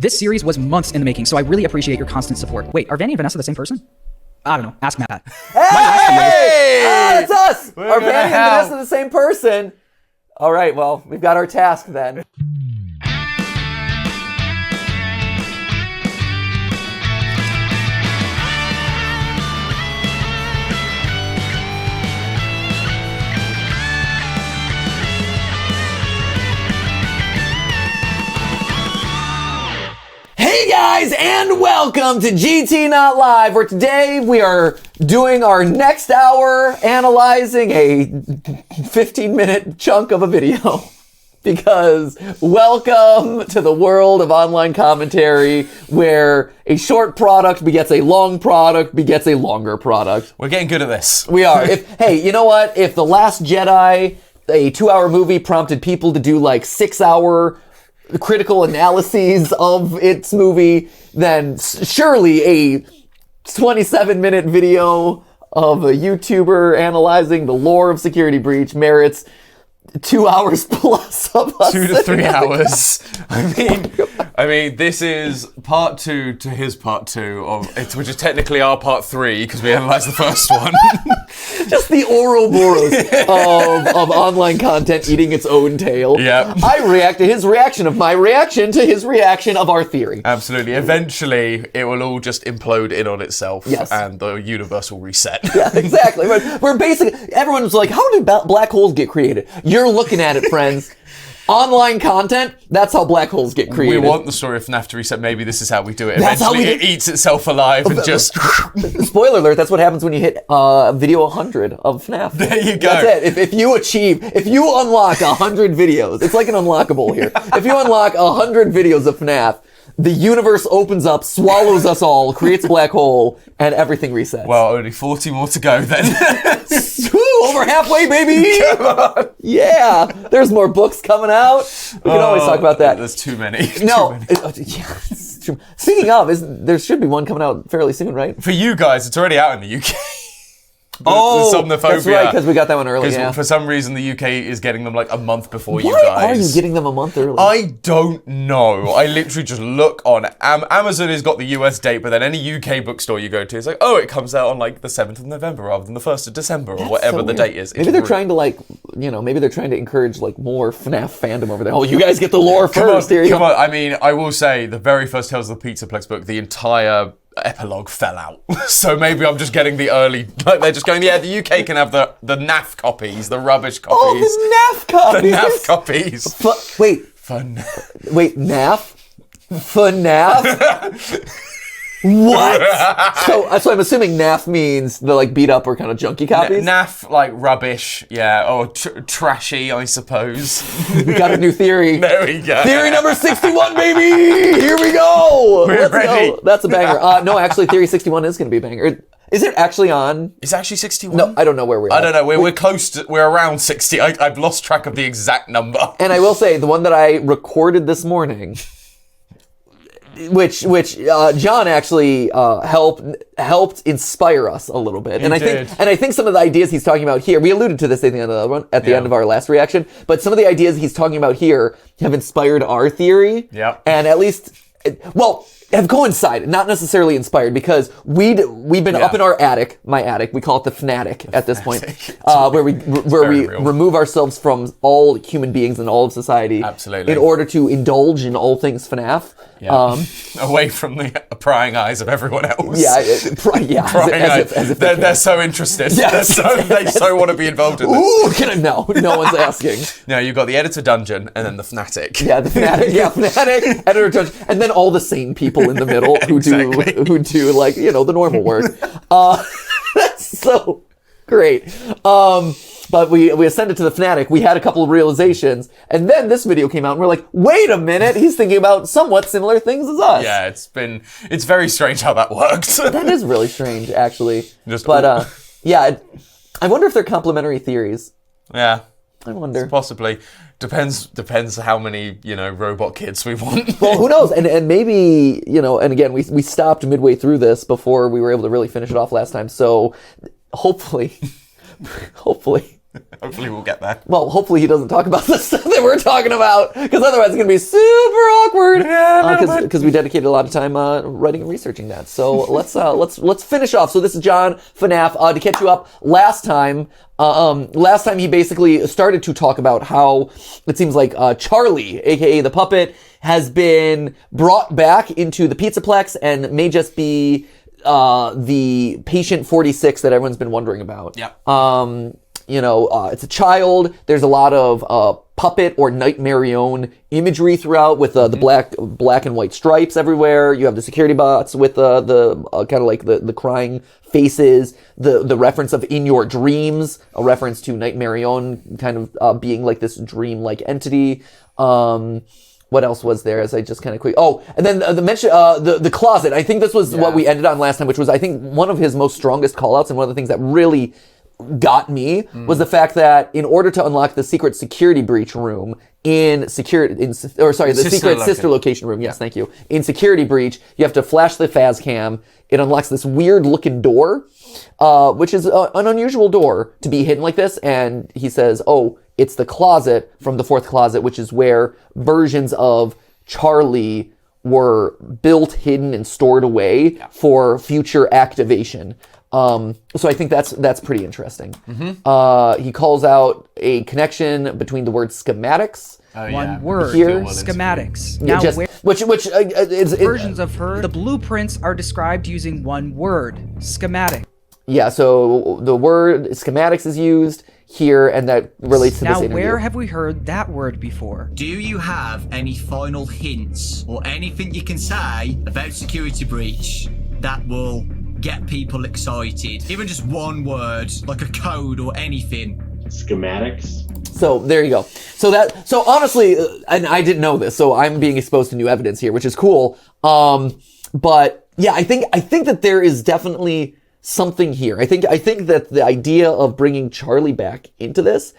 This series was months in the making, so I really appreciate your constant support. Wait, are Vanny and Vanessa the same person? I don't know. Ask MatPat. Hey! That's us! Are Vanny and Vanessa the same person? All right, well, we've got our task then. Hey guys, and welcome to GT Not Live, where today we are doing our next hour analyzing a 15-minute chunk of a video. Because welcome to the world of online commentary, where a short product begets a long product begets a longer product. We're getting good at this. We are. Hey, you know what? If The Last Jedi, a 2-hour movie, prompted people to do like 6-hour critical analyses of its movie, then surely a 27-minute video of a YouTuber analyzing the lore of Security Breach merits 2 hours plus of us. 2 to 3 hours. I mean, this is part 2 to his part 2 of it, which is technically our part 3 because we analysed the first one. Just the Ouroboros of online content eating its own tail. Yeah. I react to his reaction of my reaction to his reaction of our theory. Absolutely. Eventually, it will all just implode in on itself. Yes. And the universe will reset. Yeah, exactly. We're basically, everyone's like, how do black holes get created? You're looking at it, friends. Online content, that's how black holes get created. We want the story of FNAF to reset. Maybe this is how we do it. That's Eventually, how it eats itself alive and just... Spoiler alert, that's what happens when you hit video 100 of FNAF. There you go. That's it. If you unlock 100 videos, it's like an unlockable here. If you unlock 100 videos of FNAF, the universe opens up, swallows us all, creates a black hole, and everything resets. Well, only 40 more to go then. Over halfway, baby! Come on! Yeah! There's more books coming out. We can always talk about that. There's too many. No. Yeah, it's true. Speaking of, there should be one coming out fairly soon, right? For you guys, it's already out in the UK. The Somnophobia. That's right, because we got that one early, yeah. For some reason, the UK is getting them like a month before you Why guys. are you getting them a month early? I don't know. I literally just look on... Amazon has got the US date, but then any UK bookstore you go to is like, oh, it comes out on like the 7th of November rather than the 1st of December or whatever the date is. Maybe they're trying to maybe they're trying to encourage like more FNAF fandom over there. Oh, you guys get the lore first. Here you go. Come on. I mean, I will say the very first Tales of the Pizzaplex book, the entire epilogue fell out. So maybe I'm just getting the early, like they're just going, yeah, the UK can have the NAF copies, the rubbish copies. Oh, the NAF copies! The NAF copies. Wait, NAF? FNAF? What? So I'm assuming NAF means the like beat up or kind of junky copies? NAF, like rubbish, yeah, or trashy, I suppose. We got a new theory. There we go. Theory number 61, baby! Here we go! We're ready. Go. That's a banger. No, actually, theory 61 is going to be a banger. Is it actually on? It's actually 61? No, I don't know where we are. I don't know. We're close to, we're around 60. I've lost track of the exact number. And I will say, the one that I recorded this morning, which John actually helped inspire us a little bit, I think some of the ideas he's talking about here, we alluded to this at the end of our last reaction, but some of the ideas he's talking about here have inspired our theory, and at least, well, have coincided, not necessarily inspired, because we've been up in our attic, my attic, we call it the Fnatic at this point, where we remove ourselves from all human beings and all of society, absolutely, in order to indulge in all things FNAF. Yeah. Away from the prying eyes of everyone else. Prying eyes. As if they're so interested. Yes. They so want to be involved in this. Ooh, no one's asking. No, you've got the editor dungeon and then the Fnatic. Yeah, the Fnatic. Yeah, Fnatic, editor dungeon, and then all the sane people in the middle who do like, the normal work. That's so great. But we ascended to the Fnatic, we had a couple of realizations, and then this video came out, and we're like, wait a minute, he's thinking about somewhat similar things as us. Yeah, it's very strange how that worked. That is really strange, actually. I wonder if they're complementary theories. Yeah. I wonder. Possibly. Depends how many, robot kids we want. Well, who knows? And maybe, and again, we stopped midway through this before we were able to really finish it off last time, so hopefully, Hopefully we'll get there. Well, hopefully he doesn't talk about the stuff that we're talking about, because otherwise it's going to be super awkward. Yeah, because we dedicated a lot of time writing and researching that. So let's finish off. So this is John FNAF. To catch you up, last time he basically started to talk about how it seems like Charlie, aka the puppet, has been brought back into the Pizzaplex and may just be the patient 46 that everyone's been wondering about. Yeah. It's a child. There's a lot of puppet or Nightmare-own imagery throughout with the black and white stripes everywhere. You have the security bots with the kind of like the crying faces. The reference of in your dreams, a reference to Nightmare-own kind of being like this dream-like entity. What else was there? As I just kind of quick. Oh, and then the mention, the closet. I think this was what we ended on last time, which was I think one of his most strongest callouts and one of the things that really got me was the fact that in order to unlock the secret security breach room the secret sister location room. Yes, thank you. In security breach, you have to flash the Faz cam. It unlocks this weird looking door, which is an unusual door to be hidden like this. And he says, "Oh, it's the closet from the fourth closet, which is where versions of Charlie were built, hidden, and stored away for future activation." So I think that's pretty interesting. He calls out a connection between the word schematics. One word, Here. schematics. Yeah, Now, which is versions of her, the blueprints are described using one word, schematic. Yeah, so the word schematics is used here, and that relates to this interview. Now, where have we heard that word before? Do you have any final hints or anything you can say about security breach that will get people excited? Even just one word, like a code or anything. Schematics. So there you go. So honestly, and I didn't know this, so I'm being exposed to new evidence here, which is cool. But yeah, I think that there is definitely something here. I think that the idea of bringing Charlie back into this,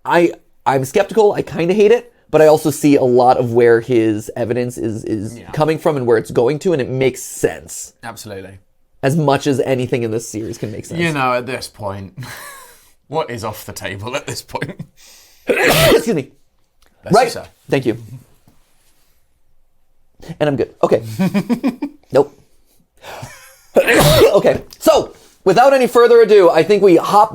I'm skeptical. I kind of hate it, but I also see a lot of where his evidence is coming from and where it's going to, and it makes sense. Absolutely. As much as anything in this series can make sense. At this point, what is off the table at this point? Excuse me. Right. Thank you. And I'm good. Okay. Nope. Okay. So, without any further ado, I think we hop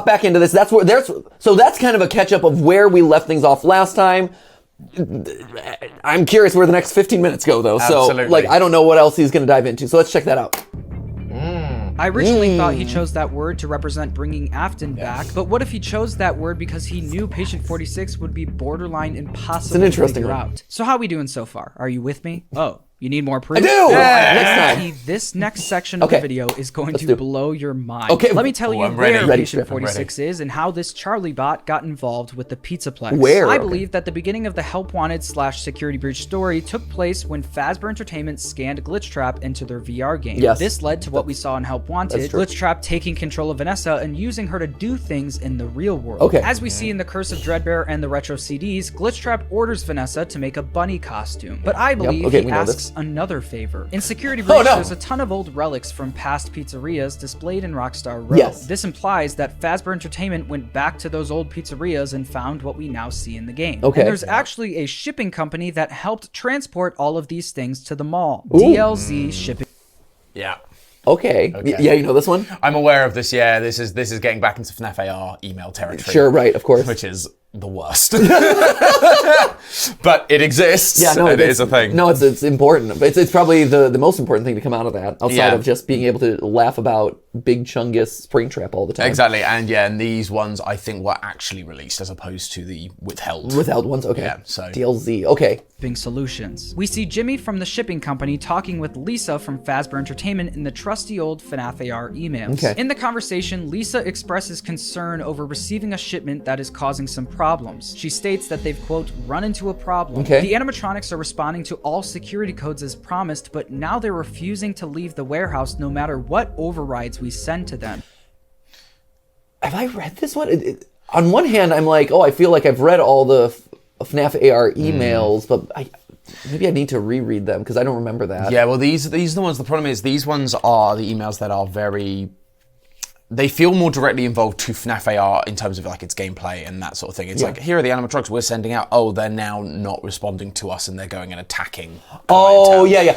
back into this. That's kind of a catch up of where we left things off last time. I'm curious where the next 15 minutes go, though. Absolutely. So, I don't know what else he's going to dive into. So let's check that out. I originally thought he chose that word to represent bringing Afton back, but what if he chose that word because he knew Patient 46 would be borderline impossible to figure out? So how are we doing so far? Are you with me? Oh, you need more proof? I do! Next time. This next section of the video is going to blow your mind. Okay. Let me tell you I'm ready. where Ready, Patient 46 is and how this Charlie bot got involved with the Pizzaplex. Where? I believe that the beginning of the Help Wanted / security breach story took place when Fazbear Entertainment scanned Glitchtrap into their VR game. Yes. This led to what we saw in Help Wanted, Glitchtrap taking control of Vanessa and using her to do things in the real world. Okay. As we see in the Curse of Dreadbear and the Retro CDs, Glitchtrap orders Vanessa to make a bunny costume. But I believe he asks another favor. In Security Breach, there's a ton of old relics from past pizzerias displayed in Rockstar Row. Yes. This implies that Fazbear Entertainment went back to those old pizzerias and found what we now see in the game. Okay. And there's actually a shipping company that helped transport all of these things to the mall. DLZ Shipping. Yeah. Okay. Yeah, you know this one? I'm aware of this. Yeah, this is getting back into FNAF AR email territory. Sure, right, of course. Which is the worst. But it exists. Yeah, no, it is a thing. No, it's important. It's probably the most important thing to come out of that, outside of just being able to laugh about Big Chungus Springtrap all the time. Exactly, and these ones I think were actually released as opposed to the withheld ones. Okay. Yeah, so DLZ. Okay. Solutions. We see Jimmy from the shipping company talking with Lisa from Fazbear Entertainment in the trusty old FNAF AR emails. Okay. In the conversation, Lisa expresses concern over receiving a shipment that is causing some problems. She states that they've, quote, run into a problem. Okay. The animatronics are responding to all security codes as promised, but now they're refusing to leave the warehouse no matter what overrides we send to them. Have I read this one? On one hand, I'm like, I feel like I've read all the FNAF AR emails, but maybe I need to reread them because I don't remember that. Yeah, well, these are the ones. The problem is these ones are the emails that are very they feel more directly involved to FNAF AR in terms of like its gameplay and that sort of thing. It's like, here are the animatronics we're sending out. Oh, they're now not responding to us and they're going and attacking. Oh, yeah.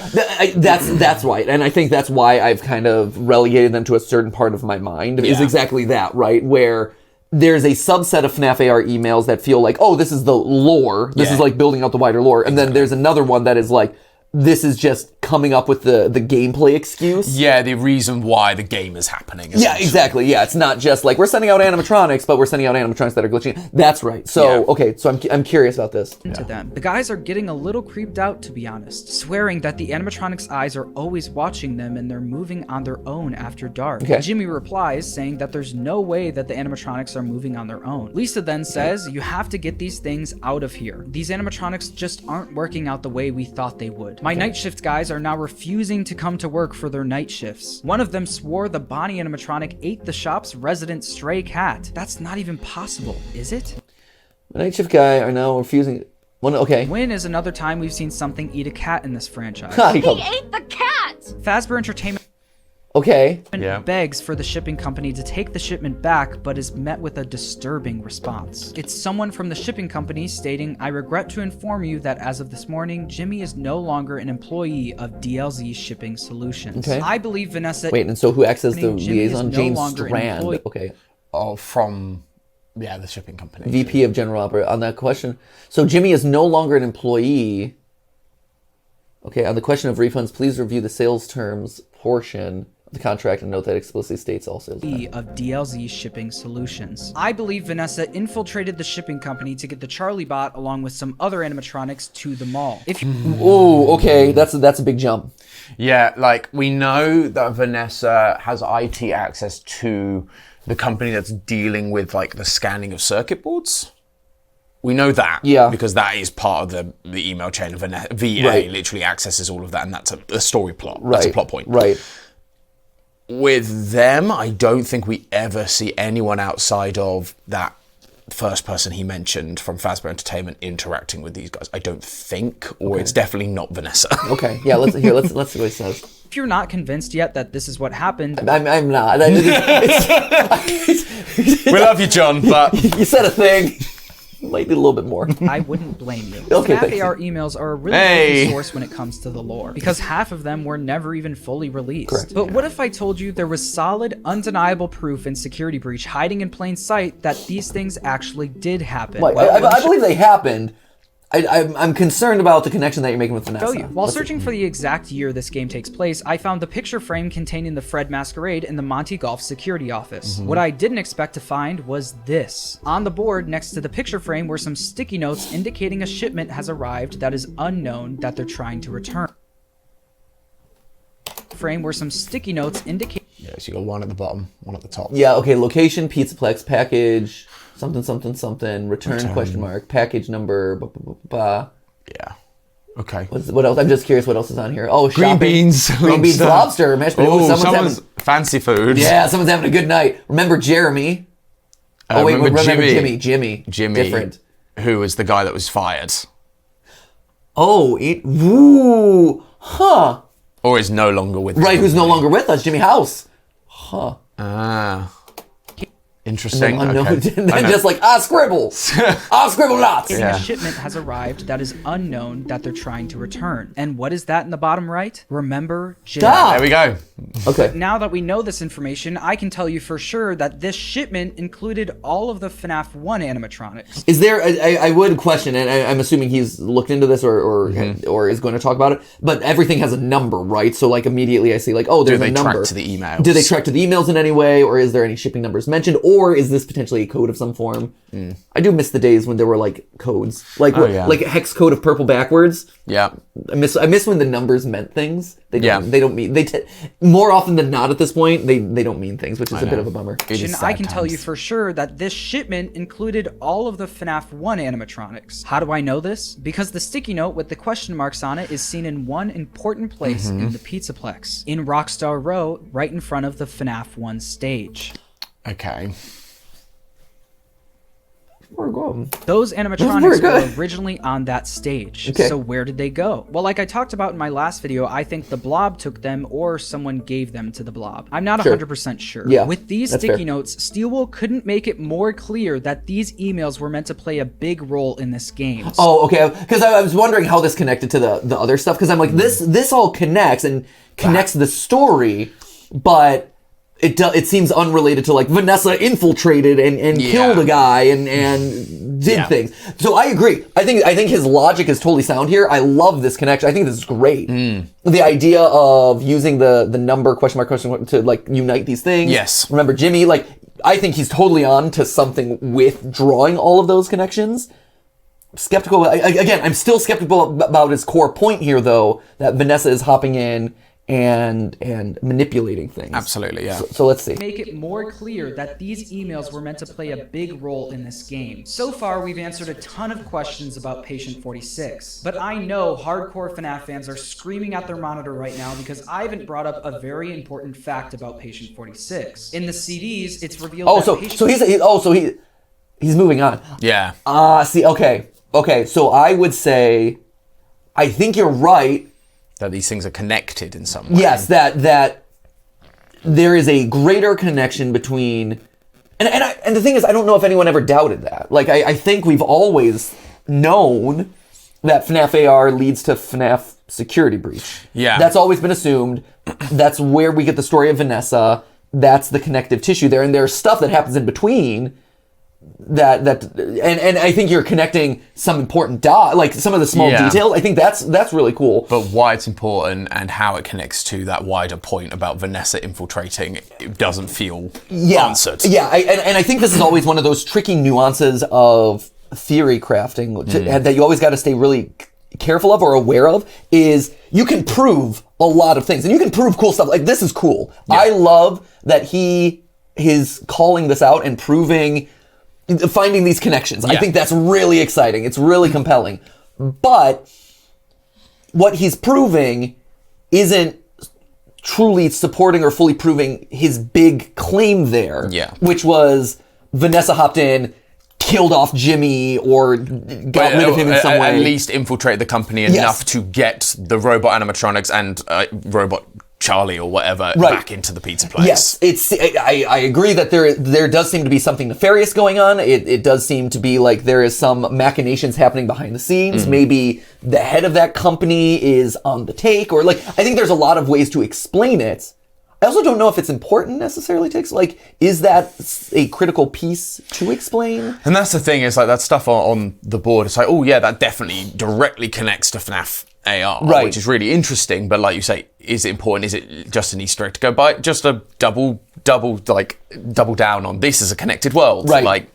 That's right. And I think that's why I've kind of relegated them to a certain part of my mind, is exactly that, right? Where there's a subset of FNAF AR emails that feel like, oh, this is the lore. This is like building out the wider lore. And then there's another one that is like, this is just coming up with the gameplay excuse. Yeah, the reason why the game is happening. Yeah, exactly. Yeah, it's not just like we're sending out animatronics, but we're sending out animatronics that are glitching. That's right. So, okay, so I'm curious about this. To them. The guys are getting a little creeped out, to be honest, swearing that the animatronics' eyes are always watching them and they're moving on their own after dark. Okay. Jimmy replies, saying that there's no way that the animatronics are moving on their own. Lisa then says, you have to get these things out of here. These animatronics just aren't working out the way we thought they would. My night shift guys are now refusing to come to work for their night shifts. One of them swore the Bonnie animatronic ate the shop's resident stray cat. That's not even possible, is it? The night shift guy are now refusing. Okay. When is another time we've seen something eat a cat in this franchise? He ate the cat! Fazbear Entertainment begs for the shipping company to take the shipment back, but is met with a disturbing response. It's someone from the shipping company stating, I regret to inform you that as of this morning, Jimmy is no longer an employee of DLZ Shipping Solutions. Okay. I believe Vanessa... Wait, and so who acts as the Jimmy liaison? no James longer an Strand. employee. Okay. Oh, from, the shipping company. VP of General Operations. On that question. So Jimmy is no longer an employee. Okay, on the question of refunds, please review the sales terms portion the contract and note that explicitly states all sales of DLZ Shipping Solutions. I believe Vanessa infiltrated the shipping company to get the Charlie bot along with some other animatronics to the mall. Oh, okay, that's a big jump. Yeah, like we know that Vanessa has IT access to the company that's dealing with like the scanning of circuit boards. We know that, because that is part of the email chain. VA literally accesses all of that, and that's a story plot. That's a plot point. Right. With them, I don't think we ever see anyone outside of that first person he mentioned from Fazbear Entertainment interacting with these guys. I don't think, or it's definitely not Vanessa. Okay, yeah, let's see what he says. If you're not convinced yet that this is what happened... I'm not. We love you, John, but... You said a thing. Might need a little bit more. I wouldn't blame you. Okay, FNAF AR emails are a really good source when it comes to the lore, because half of them were never even fully released. Correct. But what if I told you there was solid, undeniable proof in Security Breach hiding in plain sight that these things actually did happen? Well, I believe they happened. I'm concerned about the connection that you're making with Vanessa. While searching for the exact year this game takes place, I found the picture frame containing the Fred Masquerade in the Monty Golf security office. What I didn't expect to find was this. On the board next to the picture frame were some sticky notes indicating a shipment has arrived that is unknown that they're trying to return. Frame were some sticky notes indicating... Yeah, so you got one at the bottom, one at the top. Yeah, okay, location, Pizzaplex, package... something, return question mark, package number, Yeah. Okay. What else? I'm just curious what else is on here. Oh, Green shopping. beans, Green beans, lobster, mashed potatoes. Someone's fancy food. Yeah, someone's having a good night. Remember Jeremy? Remember Jimmy. Different. Who was the guy that was fired. Oh, woo, huh. Or is no longer with us. Right, who's no longer with us, Jimmy House. Huh. Ah. Interesting. Just like, scribble. Scribble lots. A shipment has arrived that is unknown that they're trying to return. And what is that in the bottom right? Remember Jim. There we go. Okay. Now that we know this information, I can tell you for sure that this shipment included all of the FNAF 1 animatronics. Is there, I would question, and I'm assuming he's looked into this or is going to talk about it, but everything has a number, right? So like immediately I see like, oh, there's a number. Do they track to the emails? Do they track to the emails in any way, or is there any shipping numbers mentioned? Or is this potentially a code of some form? I do miss the days when there were like codes, like like a hex code of purple backwards. Yeah, I miss when the numbers meant things. They don't mean more often than not at this point. They don't mean things, which is a bit of a bummer. I can tell you for sure that this shipment included all of the FNAF 1 animatronics. How do I know this? Because the sticky note with the question marks on it is seen in one important place in the Pizzaplex, in Rockstar Row, right in front of the FNAF 1 stage. Okay. Those animatronics were originally on that stage. Okay. So where did they go? Well, like I talked about in my last video, I think the Blob took them or someone gave them to the Blob. I'm not 100% sure. Yeah, with these that's sticky fair. notes, Steelwool couldn't make it more clear that these emails were meant to play a big role in this game. Oh, okay. Because I was wondering how this connected to the other stuff. Because I'm like, this all connects and connects the story, but it seems unrelated to like Vanessa infiltrated and killed a guy and did things. So I agree. I think his logic is totally sound here. I love this connection. I think this is great. The idea of using the number question mark to like unite these things. Yes. Remember Jimmy? Like I think he's totally on to something with drawing all of those connections. Skeptical. Again, I'm still skeptical about his core point here, though, that Vanessa is hopping in and manipulating things. Absolutely, yeah. So let's see. Make it more clear that these emails were meant to play a big role in this game. So far, we've answered a ton of questions about Patient 46, but I know hardcore FNAF fans are screaming at their monitor right now because I haven't brought up a very important fact about Patient 46. In the CDs, it's revealed that he's moving on. Yeah. Okay, so I would say, I think you're right. That these things are connected in some way. Yes, that there is a greater connection between, and the thing is, I don't know if anyone ever doubted that. Like, I think we've always known that FNAF AR leads to FNAF security breach. Yeah. That's always been assumed. That's where we get the story of Vanessa. That's the connective tissue there. And there's stuff that happens in between and I think you're connecting some important like some of the small details. I think that's really cool. But why it's important and how it connects to that wider point about Vanessa infiltrating, it doesn't feel answered. Yeah, and I think this is always one of those tricky nuances of theory crafting that you always got to stay really careful of or aware of, is you can prove a lot of things and you can prove cool stuff. Like, this is cool. Yeah. I love that he is calling this out and finding these connections. I think that's really exciting. It's really compelling. But what he's proving isn't truly supporting or fully proving his big claim there, which was Vanessa hopped in, killed off Jimmy, or got rid of him in some way. At least infiltrate the company enough to get the robot animatronics and robot Charlie or whatever back into the pizza place. Yes, I agree that there does seem to be something nefarious going on. It does seem to be like there is some machinations happening behind the scenes. Maybe the head of that company is on the take, or like, I think there's a lot of ways to explain it. I also don't know if it's important necessarily to explain. Like, is that a critical piece to explain? And that's the thing, is like that stuff on the board. It's like, oh yeah, that definitely directly connects to FNAF AR, which is really interesting. But like you say, is it important? Is it just an Easter egg to go by? Just a double down on this as a connected world. Right. Like,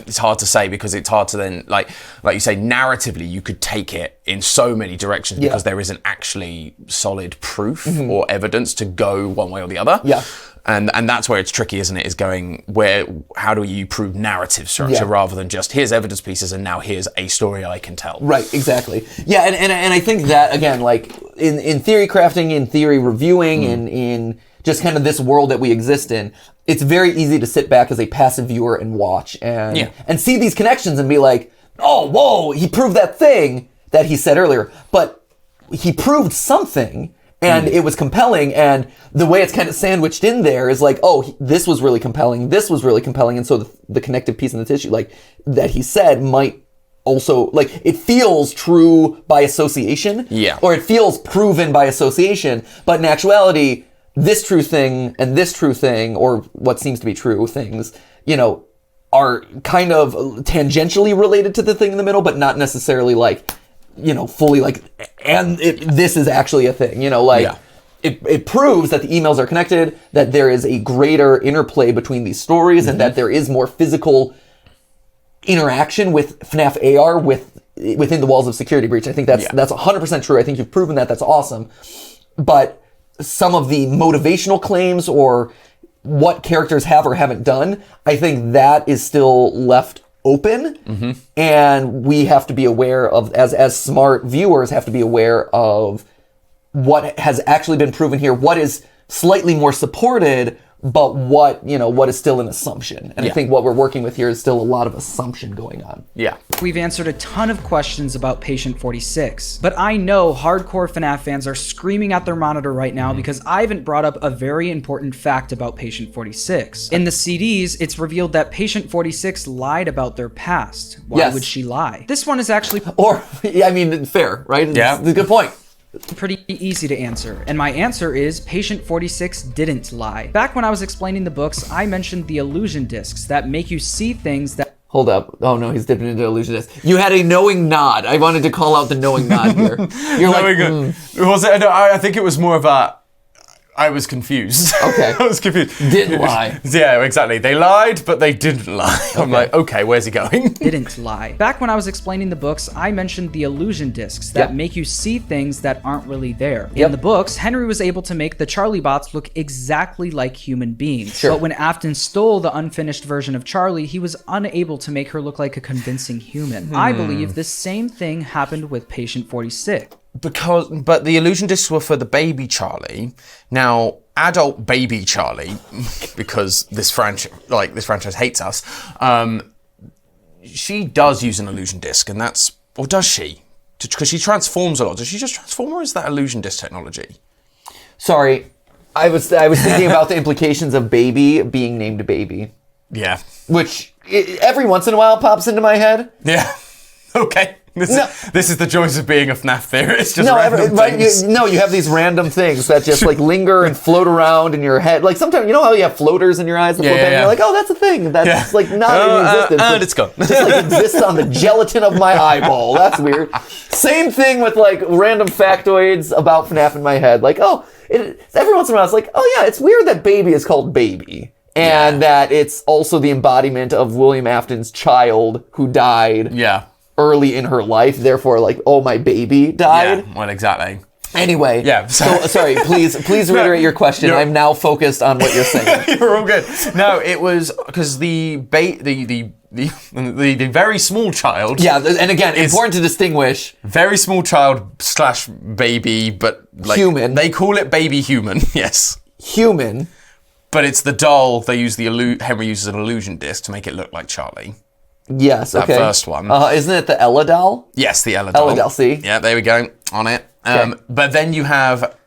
it's hard to say, because it's hard to then, like you say, narratively, you could take it in so many directions because there isn't actually solid proof or evidence to go one way or the other. Yeah. And that's where it's tricky, isn't it? Is going how do you prove narrative structure rather than just here's evidence pieces and now here's a story I can tell. Right, exactly. Yeah, and I think that, again, like in theory crafting, in theory reviewing, in just kind of this world that we exist in, it's very easy to sit back as a passive viewer and watch and see these connections and be like, oh, whoa, he proved that thing that he said earlier. But he proved something, and it was compelling, and the way it's kind of sandwiched in there is like, oh, this was really compelling, this was really compelling, and so the connective piece in the tissue, like, that he said might also, like, it feels true by association, or it feels proven by association, but in actuality, this true thing and this true thing, or what seems to be true things, are kind of tangentially related to the thing in the middle, but not necessarily like, fully like, and this is actually a thing, it proves that the emails are connected, that there is a greater interplay between these stories, and that there is more physical interaction with FNAF AR within the walls of Security Breach. I think that's 100% true. I think you've proven that. That's awesome. But some of the motivational claims or what characters have or haven't done, I think that is still left open, and we have to be aware of, as smart viewers, have to be aware of what has actually been proven here, what is slightly more supported but what is still an assumption. And I think what we're working with here is still a lot of assumption going on. Yeah. We've answered a ton of questions about Patient 46, but I know hardcore FNAF fans are screaming at their monitor right now because I haven't brought up a very important fact about Patient 46. In the CDs, it's revealed that Patient 46 lied about their past. Why would she lie? This one is actually... fair, right? Yeah. It's a good point. Pretty easy to answer, and my answer is Patient 46 didn't lie. Back when I was explaining the books, I mentioned the illusion discs that make you see things that... Hold up. Oh no, he's dipping into illusion disc. You had a knowing nod. I wanted to call out the knowing nod here. You're Was it? No, I think it was more of a... I was confused. Okay. I was confused. Didn't lie. Yeah, exactly. They lied, but they didn't lie. I'm like, okay, where's he going? Didn't lie. Back when I was explaining the books, I mentioned the illusion discs that make you see things that aren't really there. In the books, Henry was able to make the Charlie bots look exactly like human beings. But when Afton stole the unfinished version of Charlie, he was unable to make her look like a convincing human. I believe the same thing happened with Patient 46. But the illusion discs were for the baby Charlie. Now, adult baby Charlie, because this franchise hates us, she does use an illusion disc, and or does she? Because she transforms a lot. Does she just transform, or is that illusion disc technology? Sorry, I was thinking about the implications of baby being named baby. Yeah. Which every once in a while pops into my head. Yeah. Okay. This is the joys of being a FNAF theorist. Just you have these random things that just like linger and float around in your head. Like sometimes, you know how you have floaters in your eyes that float down, and you're like, oh, that's a thing that's like not in existence. And it's gone. Just like exists on the gelatin of my eyeball. That's weird. Same thing with like random factoids about FNAF in my head. Like, every once in a while it's like, oh yeah, it's weird that baby is called baby. And that it's also the embodiment of William Afton's child who died. Yeah. Early in her life, therefore, like, oh, my baby died. Yeah, well, exactly. Anyway, sorry. Please reiterate your question. I'm now focused on what you're saying. You're all good. No, it was because the very small child. Yeah, and again, important to distinguish. Very small child / baby, but like human. They call it baby human. Yes. Human. But it's the doll. They use Henry uses an illusion disc to make it look like Charlie. Yes, okay. That first one. Isn't it the Ella doll? Yes, the Ella doll. Ella doll, see? Yeah, there we go. On it. Okay. But then you have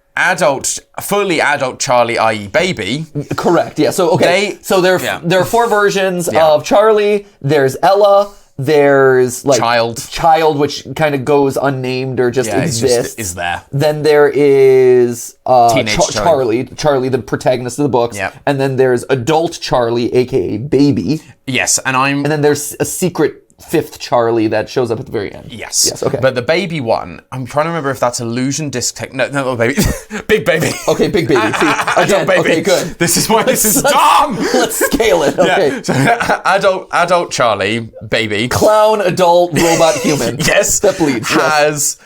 fully adult Charlie, i.e. baby. Correct, yeah. So, okay. There are 4 versions of Charlie. There's Ella. There's like child, which kind of goes unnamed or just exists. Is there. Then there is teenage Charlie, the protagonist of the books. Yep. And then there's adult Charlie, aka baby. Yes, and then there's a secret 5th Charlie that shows up at the very end. Yes. Okay. But the baby one, I'm trying to remember if that's illusion disc No, baby. Big baby. Okay, big baby. See, again, baby. Okay, good. This is why this is dumb. Let's scale it. Okay. Yeah. So adult Charlie, baby. Clown, adult, robot, human. Yes. That bleeds.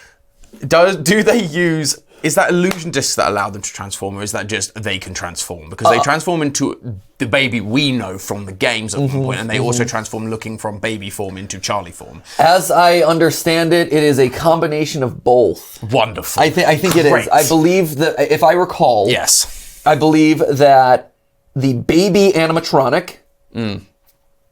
Do they use... Is that illusion discs that allow them to transform, or is that just they can transform? Because they transform into the baby we know from the games at one point, and they also transform looking from baby form into Charlie form. As I understand it, it is a combination of both. Wonderful. I think it is. I believe that, if I recall, yes, I believe that the baby animatronic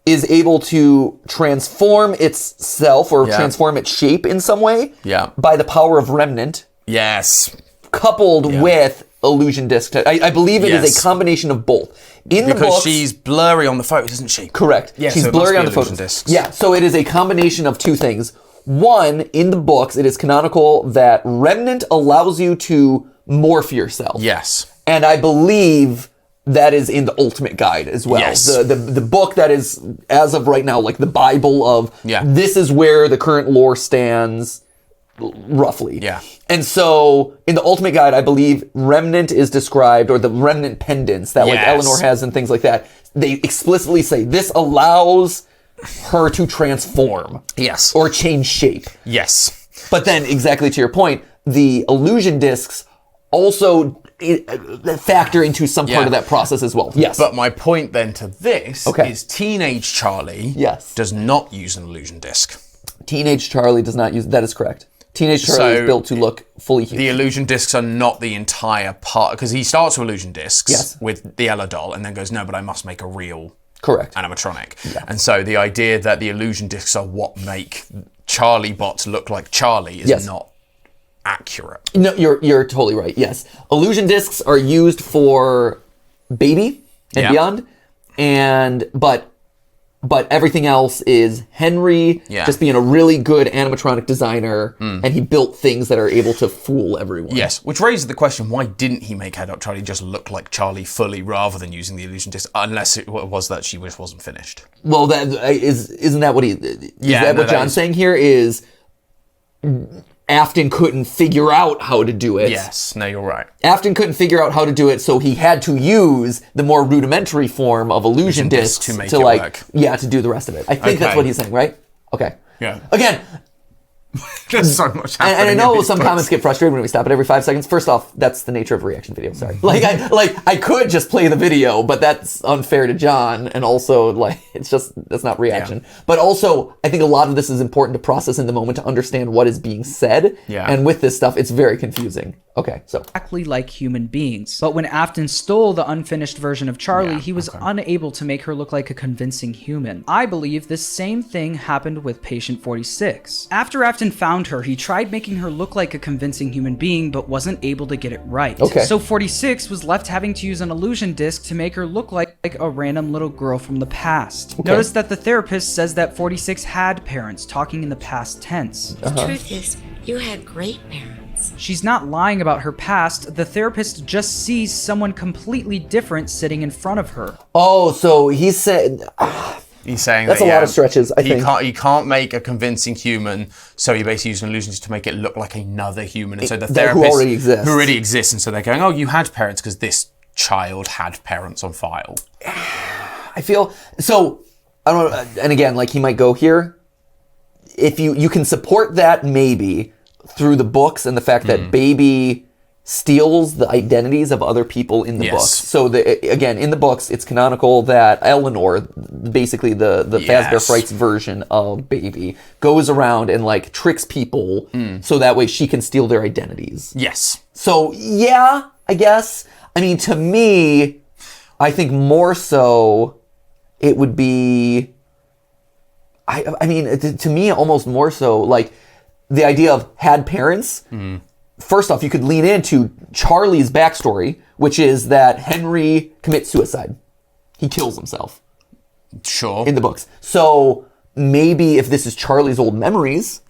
is able to transform itself or transform its shape in some way by the power of Remnant. Yes. Coupled with illusion disc. I believe it is a combination of both. Because she's blurry on the photos, isn't she? Correct. Yeah, she's so blurry on the photos. Discs. Yeah, so it is a combination of 2 things. One, in the books, it is canonical that Remnant allows you to morph yourself. Yes. And I believe that is in the Ultimate Guide as well. Yes. The book that is, as of right now, like the Bible of this is where the current lore stands. Roughly. Yeah. And so in the Ultimate Guide, I believe Remnant is described, or the Remnant pendants that like Eleanor has and things like that. They explicitly say this allows her to transform. Yes. Or change shape. Yes. But then, exactly to your point, the illusion discs also factor into some part of that process as well. Yes. But my point then to this is teenage Charlie does not use an illusion disc. Teenage Charlie does not use... That is correct. Teenage Charlie is built to look fully human. The illusion discs are not the entire part, because he starts with illusion discs Yes. with the Ella doll and then goes, no, but I must make a real Correct. animatronic. Yeah. And so the idea that the illusion discs are what make Charlie bots look like Charlie is not accurate. No, you're totally right. Yes, illusion discs are used for Baby and beyond, but everything else is Henry just being a really good animatronic designer, and he built things that are able to fool everyone. Yes, which raises the question: why didn't he make Head Up Charlie just look like Charlie fully, rather than using the illusion disc? Unless it was that she just wasn't finished. Well, isn't that what he? What John's saying here is Afton couldn't figure out how to do it. Yes, no, you're right. Afton couldn't figure out how to do it, so he had to use the more rudimentary form of illusion discs to make it work. to do the rest of it. I think that's what he's saying, right? Okay. Yeah. Again, there's so much happening. And I know some comments get frustrated when we stop it every 5 seconds. First off, that's the nature of a reaction video. Sorry. I could just play the video, but that's unfair to John, and also that's not reaction. Yeah. But also, I think a lot of this is important to process in the moment to understand what is being said. Yeah. And with this stuff, it's very confusing. Okay, so exactly like human beings. But when Afton stole the unfinished version of Charlie, he was unable to make her look like a convincing human. I believe this same thing happened with Patient 46. After Afton found her, he tried making her look like a convincing human being, but wasn't able to get it right. Okay. So 46 was left having to use an illusion disc to make her look like a random little girl from the past. Okay. Notice that the therapist says that 46 had parents, talking in the past tense. The truth is, you had great parents. She's not lying about her past. The therapist just sees someone completely different sitting in front of her. Oh, so he said... He's saying that's a lot of stretches, I think. You can't make a convincing human, so he basically used an illusion to make it look like another human. And so the therapist... Who already exists. And so they're going, oh, you had parents because this child had parents on file. I feel... So, I don't know, and again, he might go here. If you can support that, maybe, through the books and the fact that Baby steals the identities of other people in the books. So again, in the books, it's canonical that Eleanor, basically the Fazbear Frights version of Baby, goes around and tricks people so that way she can steal their identities. Yes. So yeah, I guess. I mean, to me, I think more so it would be. I mean, to me, almost more so the idea of had parents. First off, you could lean into Charlie's backstory, which is that Henry commits suicide. He kills himself. Sure. In the books. So maybe if this is Charlie's old memories,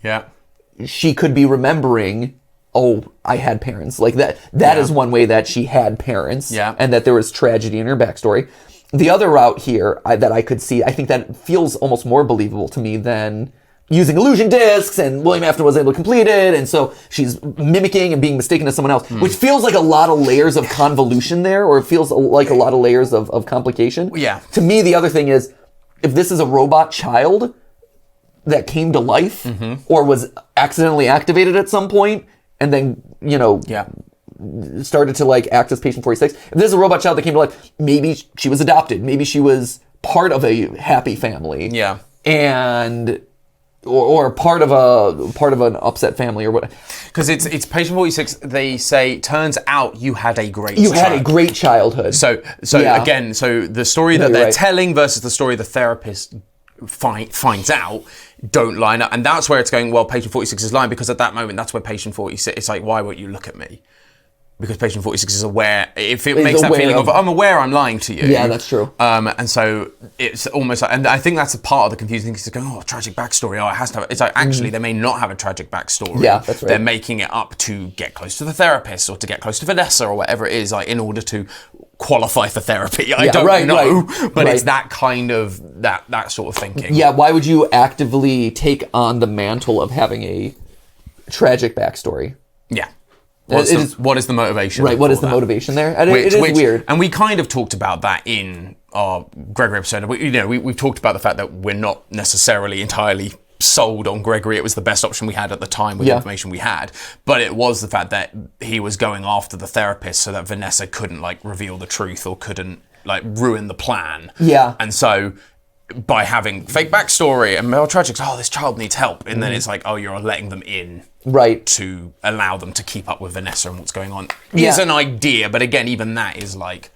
she could be remembering, oh, I had parents. That is one way that she had parents. Yeah. And that there was tragedy in her backstory. The other route here that I could see, I think that feels almost more believable to me than using illusion discs, and William Afton was able to complete it, and so she's mimicking and being mistaken as someone else, which feels like a lot of layers of convolution there, or it feels like a lot of layers of complication. Yeah. To me, the other thing is, if this is a robot child that came to life, or was accidentally activated at some point, and then, started to act as Patient 46, if this is a robot child that came to life, maybe she was adopted, maybe she was part of a happy family. Yeah. And... Or part of an upset family or what? Because it's Patient 46. They say, turns out you had a great. Had a great childhood. So again, the story that they're telling versus the story the therapist finds out don't line up, and that's where it's going. Well, Patient 46 is lying because at that moment, that's where Patient 46. It's why won't you look at me? Because Patient 46 is aware. If it makes that feeling of I'm aware I'm lying to you. Yeah, that's true. And so it's almost and I think that's a part of the confusing thing is going, tragic backstory. It has to have. It's actually they may not have a tragic backstory. Yeah, that's right. They're making it up to get close to the therapist or to get close to Vanessa or whatever it is, in order to qualify for therapy. I don't know, but it's that kind of that sort of thinking. Yeah, why would you actively take on the mantle of having a tragic backstory? Yeah. What is the motivation? Right, what is the motivation there? And it is weird. And we kind of talked about that in our Gregory episode. We've talked about the fact that we're not necessarily entirely sold on Gregory. It was the best option we had at the time with the information we had. But it was the fact that he was going after the therapist so that Vanessa couldn't reveal the truth or couldn't ruin the plan. Yeah. And so by having fake backstory and male tragics, this child needs help. And then it's like, you're letting them in. Right. To allow them to keep up with Vanessa and what's going on. Is an idea, but again, even that is like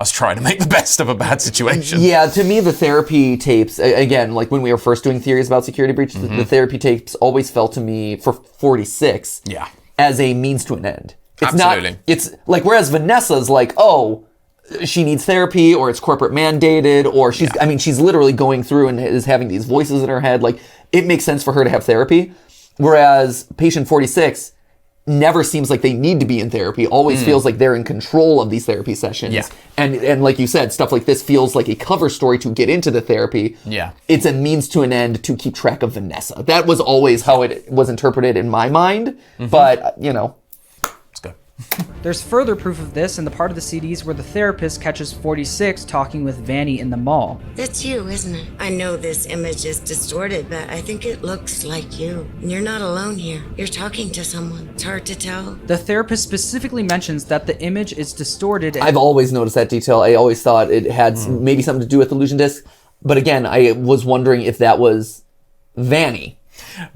us trying to make the best of a bad situation. Yeah, to me, the therapy tapes, again, like when we were first doing theories about security breach, the therapy tapes always felt to me, for 46, as a means to an end. It's Absolutely. Not, it's like, whereas Vanessa's like, she needs therapy, or it's corporate mandated, or she's literally going through and is having these voices in her head. Like, it makes sense for her to have therapy. Whereas patient 46 never seems like they need to be in therapy, always feels like they're in control of these therapy sessions. Yeah. And like you said, stuff like this feels like a cover story to get into the therapy. Yeah. It's a means to an end to keep track of Vanessa. That was always how it was interpreted in my mind. But, Let's go. There's further proof of this in the part of the CDs where the therapist catches 46 talking with Vanny in the mall. That's you, isn't it? I know this image is distorted, but I think it looks like you. And you're not alone here. You're talking to someone. It's hard to tell. The therapist specifically mentions that the image is distorted. I've always noticed that detail. I always thought it had maybe something to do with illusion disc. But again, I was wondering if that was Vanny.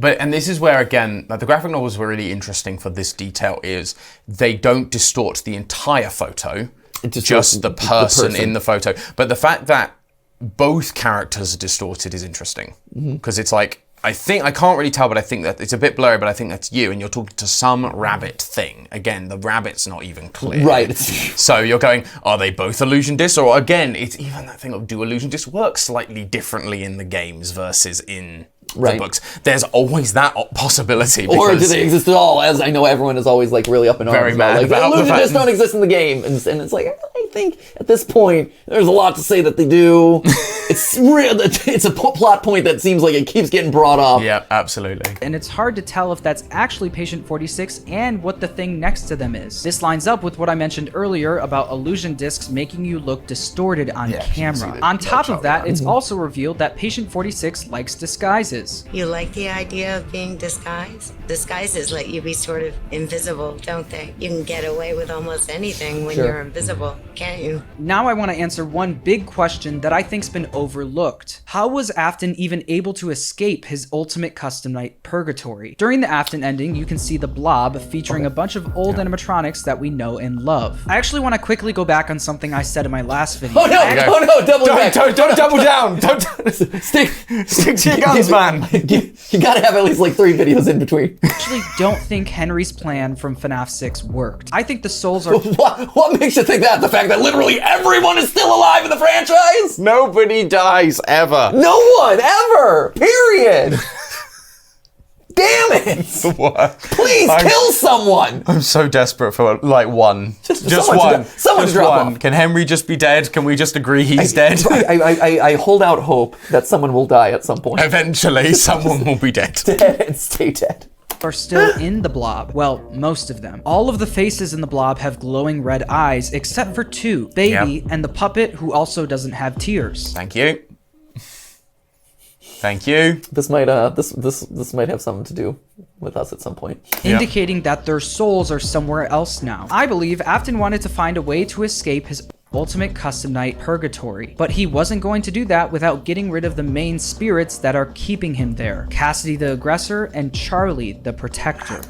And this is where, again, the graphic novels were really interesting for this detail is they don't distort the entire photo, just the person in the photo. But the fact that both characters are distorted is interesting. Because it's like, I can't really tell, but I think that it's a bit blurry, but I think that's you, and you're talking to some rabbit thing. Again, the rabbit's not even clear. Right. So you're going, are they both illusion discs? Or again, it's even that thing of, do illusion discs work slightly differently in the games versus in the books? There's always that possibility. Or do they exist at all? As I know everyone is always like really up in arms. Very mad about illusion discs don't exist in the game. And it's like, I think at this point, there's a lot to say that they do. It's real. It's a plot point that seems like it keeps getting brought up. Yeah, absolutely. And it's hard to tell if that's actually patient 46 and what the thing next to them is. This lines up with what I mentioned earlier about illusion discs making you look distorted on camera. On top of that, it's also revealed that patient 46 likes disguises. You like the idea of being disguised? Disguises let you be sort of invisible, don't they? You can get away with almost anything when you're invisible, can't you? Now I want to answer one big question that I think's been overlooked. How was Afton even able to escape his ultimate custom night purgatory? During the Afton ending, you can see the blob featuring a bunch of old animatronics that we know and love. I actually want to quickly go back on something I said in my last video. Oh no, double back. Don't double down. Don't stick to your guns, man. You gotta have at least like 3 videos in between. I actually don't think Henry's plan from FNAF 6 worked. I think the souls are... What makes you think that? The fact that literally everyone is still alive in the franchise? Nobody dies ever. No one ever. Period. Damn it! What? Please kill someone. I'm so desperate for like one. Just one. Someone just drop one. off. Can Henry just be dead? Can we just agree he's dead? I hold out hope that someone will die at some point. Eventually, someone will be dead. Dead and stay dead. Are still in the blob. Well, most of them. All of the faces in the blob have glowing red eyes, except for 2, Baby and the puppet, who also doesn't have tears. Thank you. Thank you. This might this might have something to do with us at some point. Indicating that their souls are somewhere else now. I believe Afton wanted to find a way to escape his ultimate custom night purgatory, but he wasn't going to do that without getting rid of the main spirits that are keeping him there. Cassidy the aggressor and Charlie the protector.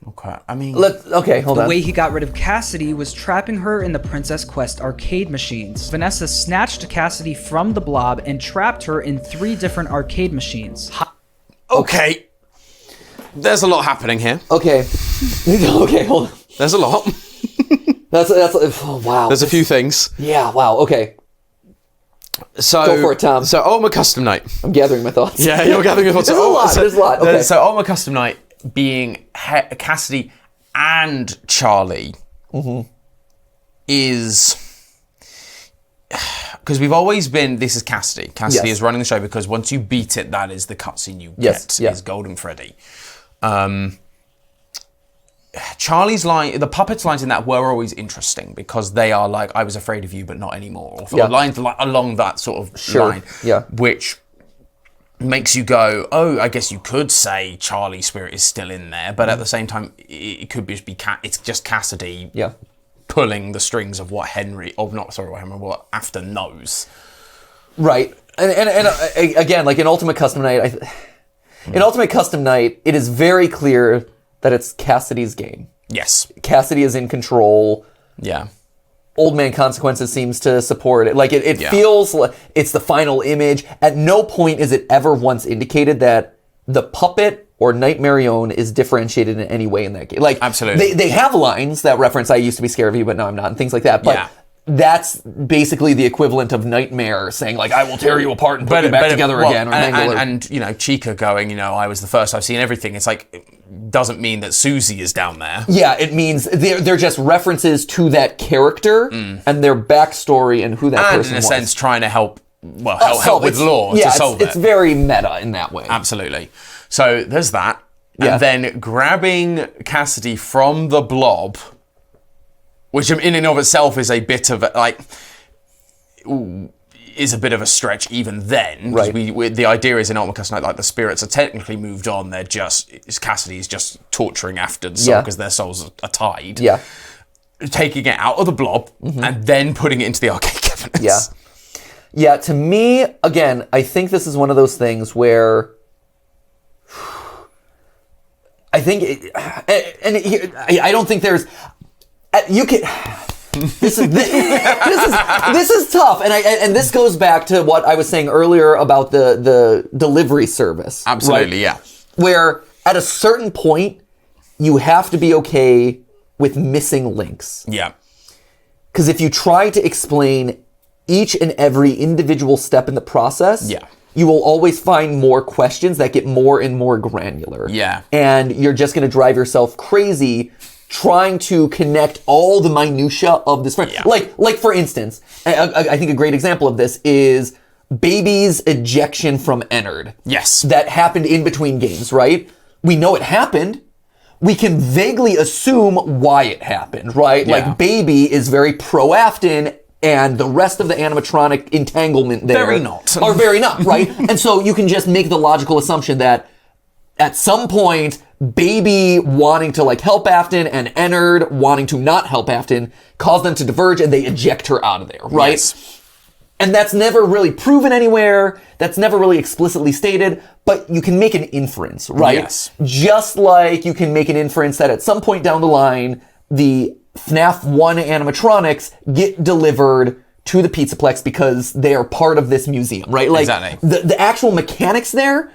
Okay, I mean... hold on. The way he got rid of Cassidy was trapping her in the Princess Quest arcade machines. Vanessa snatched Cassidy from the blob and trapped her in 3 different arcade machines. Okay. There's a lot happening here. Okay. Okay, hold on. There's a lot. That's oh, wow. There's a few things. Yeah, wow, okay. So, go for it, Tom. So, Ultima Custom Night. I'm gathering my thoughts. Yeah, you're gathering your thoughts. There's a lot. Okay. So, Ultima Custom Night being Cassidy and Charlie is... Because we've always been, this is Cassidy. Cassidy is running the show because once you beat it, that is the cutscene you get, is Golden Freddy. Charlie's line, the puppet's lines in that were always interesting because they are like, I was afraid of you, but not anymore. Or lines along that sort of line. Yeah. Which makes you go, oh, I guess you could say Charlie's spirit is still in there, but at the same time, it could just be, it's just Cassidy pulling the strings of what what Afton knows. Right. And again, like in Ultimate Custom Night, in Ultimate Custom Night, it is very clear that it's Cassidy's game. Yes. Cassidy is in control. Yeah. Old Man Consequences seems to support it. Like it feels like it's the final image. At no point is it ever once indicated that the puppet or Nightmarion is differentiated in any way in that game. Like, absolutely. They have lines that reference I used to be scared of you, but now I'm not, and things like that. But that's basically the equivalent of Nightmare saying, like, I will tear you apart and put you back together again. Or and, you know, Chica going, you know, I was the first, I've seen everything. It's like, it doesn't mean that Susie is down there. Yeah, it means they're just references to that character and their backstory and who that person was. And in a sense, trying to help with lore to solve it. It's very meta in that way. Absolutely. So there's that. And then grabbing Cassidy from the blob, which in and of itself is a bit of is a bit of a stretch even then. Right. The idea is in Ultimate Custom Night, like the spirits are technically moved on. They're Cassidy's just torturing Afton's soul because their souls are tied. Yeah. Taking it out of the blob and then putting it into the arcade cabinets. Yeah. Yeah, to me, again, I think this is one of those things where I think, I don't think there's, you can, this is tough, and this goes back to what I was saying earlier about the delivery service. Absolutely, right? Where at a certain point, you have to be okay with missing links. Yeah. Because if you try to explain each and every individual step in the process, you will always find more questions that get more and more granular. Yeah. And you're just going to drive yourself crazy trying to connect all the minutia of this. Yeah. Like for instance, I think a great example of this is Baby's ejection from Ennard. Yes. That happened in between games, right? We know it happened. We can vaguely assume why it happened, right? Yeah. Like Baby is very pro-Afton, and the rest of the animatronic entanglement there are very not, right? And so you can just make the logical assumption that at some point, Baby wanting to like help Afton and Ennard wanting to not help Afton cause them to diverge and they eject her out of there, right? Yes. And that's never really proven anywhere. That's never really explicitly stated, but you can make an inference, right? Yes. Just like you can make an inference that at some point down the line, the FNAF 1 animatronics get delivered to the Pizzaplex because they are part of this museum, right? Like exactly. The actual mechanics there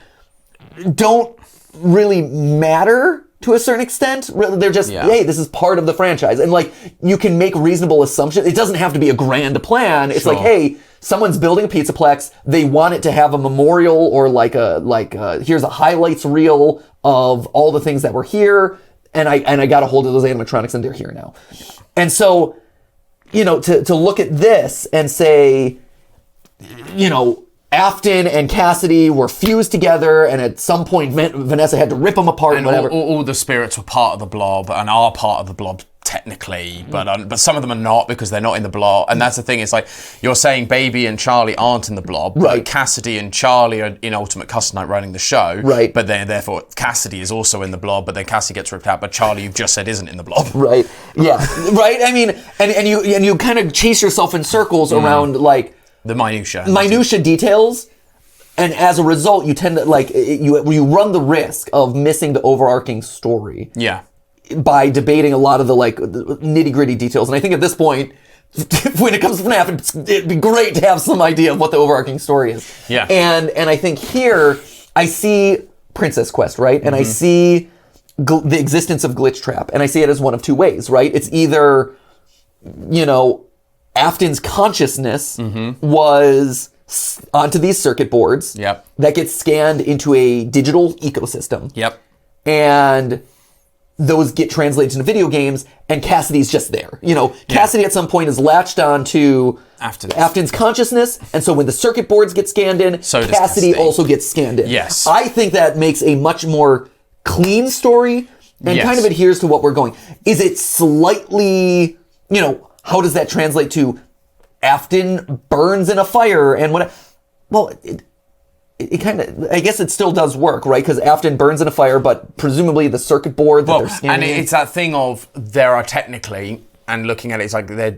don't really matter to a certain extent. They're just, hey, this is part of the franchise. And like, you can make reasonable assumptions. It doesn't have to be a grand plan. It's like, hey, someone's building a Pizzaplex. They want it to have a memorial or here's a highlights reel of all the things that were here. And I got a hold of those animatronics and they're here now. And so, to look at this and say, Afton and Cassidy were fused together, and at some point Vanessa had to rip them apart and whatever. All the spirits were part of the blob and are part of the blob technically, but some of them are not because they're not in the blob. And that's the thing, it's like you're saying Baby and Charlie aren't in the blob, right? But Cassidy and Charlie are in Ultimate Custom Night running the show, right? But then therefore Cassidy is also in the blob, but then Cassidy gets ripped out, but Charlie, you've just said, isn't in the blob, right? Yeah, right. I mean, and you kind of chase yourself in circles around like the minutia details. And as a result, you tend to you run the risk of missing the overarching story. Yeah. By debating a lot of the nitty gritty details. And I think at this point, when it comes to FNAF, it'd be great to have some idea of what the overarching story is. Yeah. And I think here, I see Princess Quest, right? And I see the existence of Glitch Trap. And I see it as one of two ways, right? It's either, Afton's consciousness was onto these circuit boards that get scanned into a digital ecosystem. Yep. And those get translated into video games, and Cassidy's just there. Cassidy at some point is latched on to Afton's consciousness, and so when the circuit boards get scanned in, Cassidy also gets scanned in. Yes. I think that makes a much more clean story and kind of adheres to what we're going. Is it slightly, how does that translate to Afton burns in a fire and what? Well, it kind of, I guess it still does work, right? Because Afton burns in a fire, but presumably the circuit board that they're scanning. And it's that thing of there are technically, and looking at it, it's like they're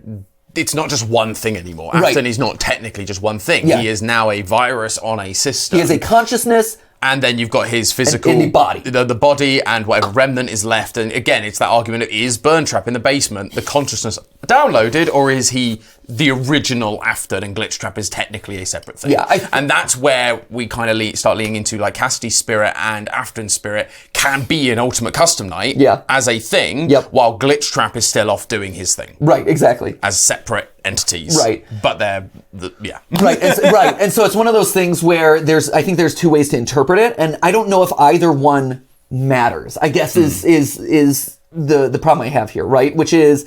it's not just one thing anymore. Afton is not technically just one thing. He is now a virus on a system. He has a consciousness. And then you've got his physical and the body. The body and whatever remnant is left. And again, it's that argument of, is Burntrap in the basement the consciousness downloaded, or is he the original Afton and Glitchtrap is technically a separate thing? And that's where we kind of start leaning into like Cassidy's spirit and Afton's spirit can be an Ultimate Custom Night as a thing, while Glitchtrap is still off doing his thing. Right, exactly. As separate entities. Right. But they're, Right, and so it's one of those things where I think there's two ways to interpret it, and I don't know if either one matters, I guess is the problem I have here, right? Which is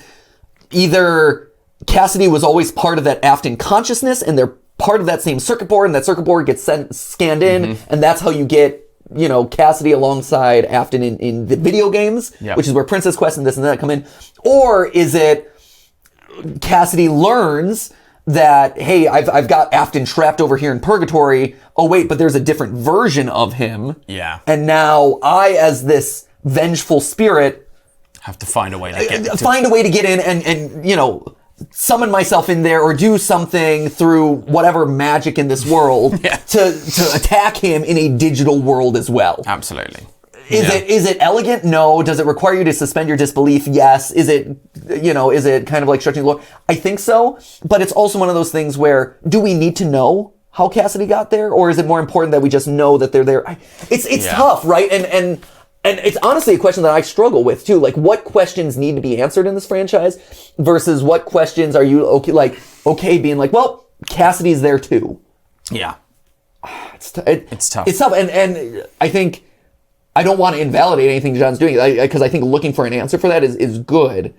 either Cassidy was always part of that Afton consciousness, and they're part of that same circuit board, and that circuit board gets scanned in, and that's how you get, Cassidy alongside Afton in the video games, which is where Princess Quest and this and that come in. Or is it Cassidy learns that, hey, I've got Afton trapped over here in purgatory. Oh, wait, but there's a different version of him. Yeah. And now I, as this vengeful spirit, have to find a way to get in and summon myself in there or do something through whatever magic in this world to attack him in a digital world as well. Absolutely. Is it elegant? No. Does it require you to suspend your disbelief? Yes. Is it kind of like stretching the Lord? I think so. But it's also one of those things where, do we need to know how Cassidy got there? Or is it more important that we just know that they're there? It's tough, right? And it's honestly a question that I struggle with too. Like, what questions need to be answered in this franchise versus what questions are you okay being like, well, Cassidy's there too. Yeah. It's tough. It's tough. And I think, I don't want to invalidate anything John's doing because I think looking for an answer for that is good,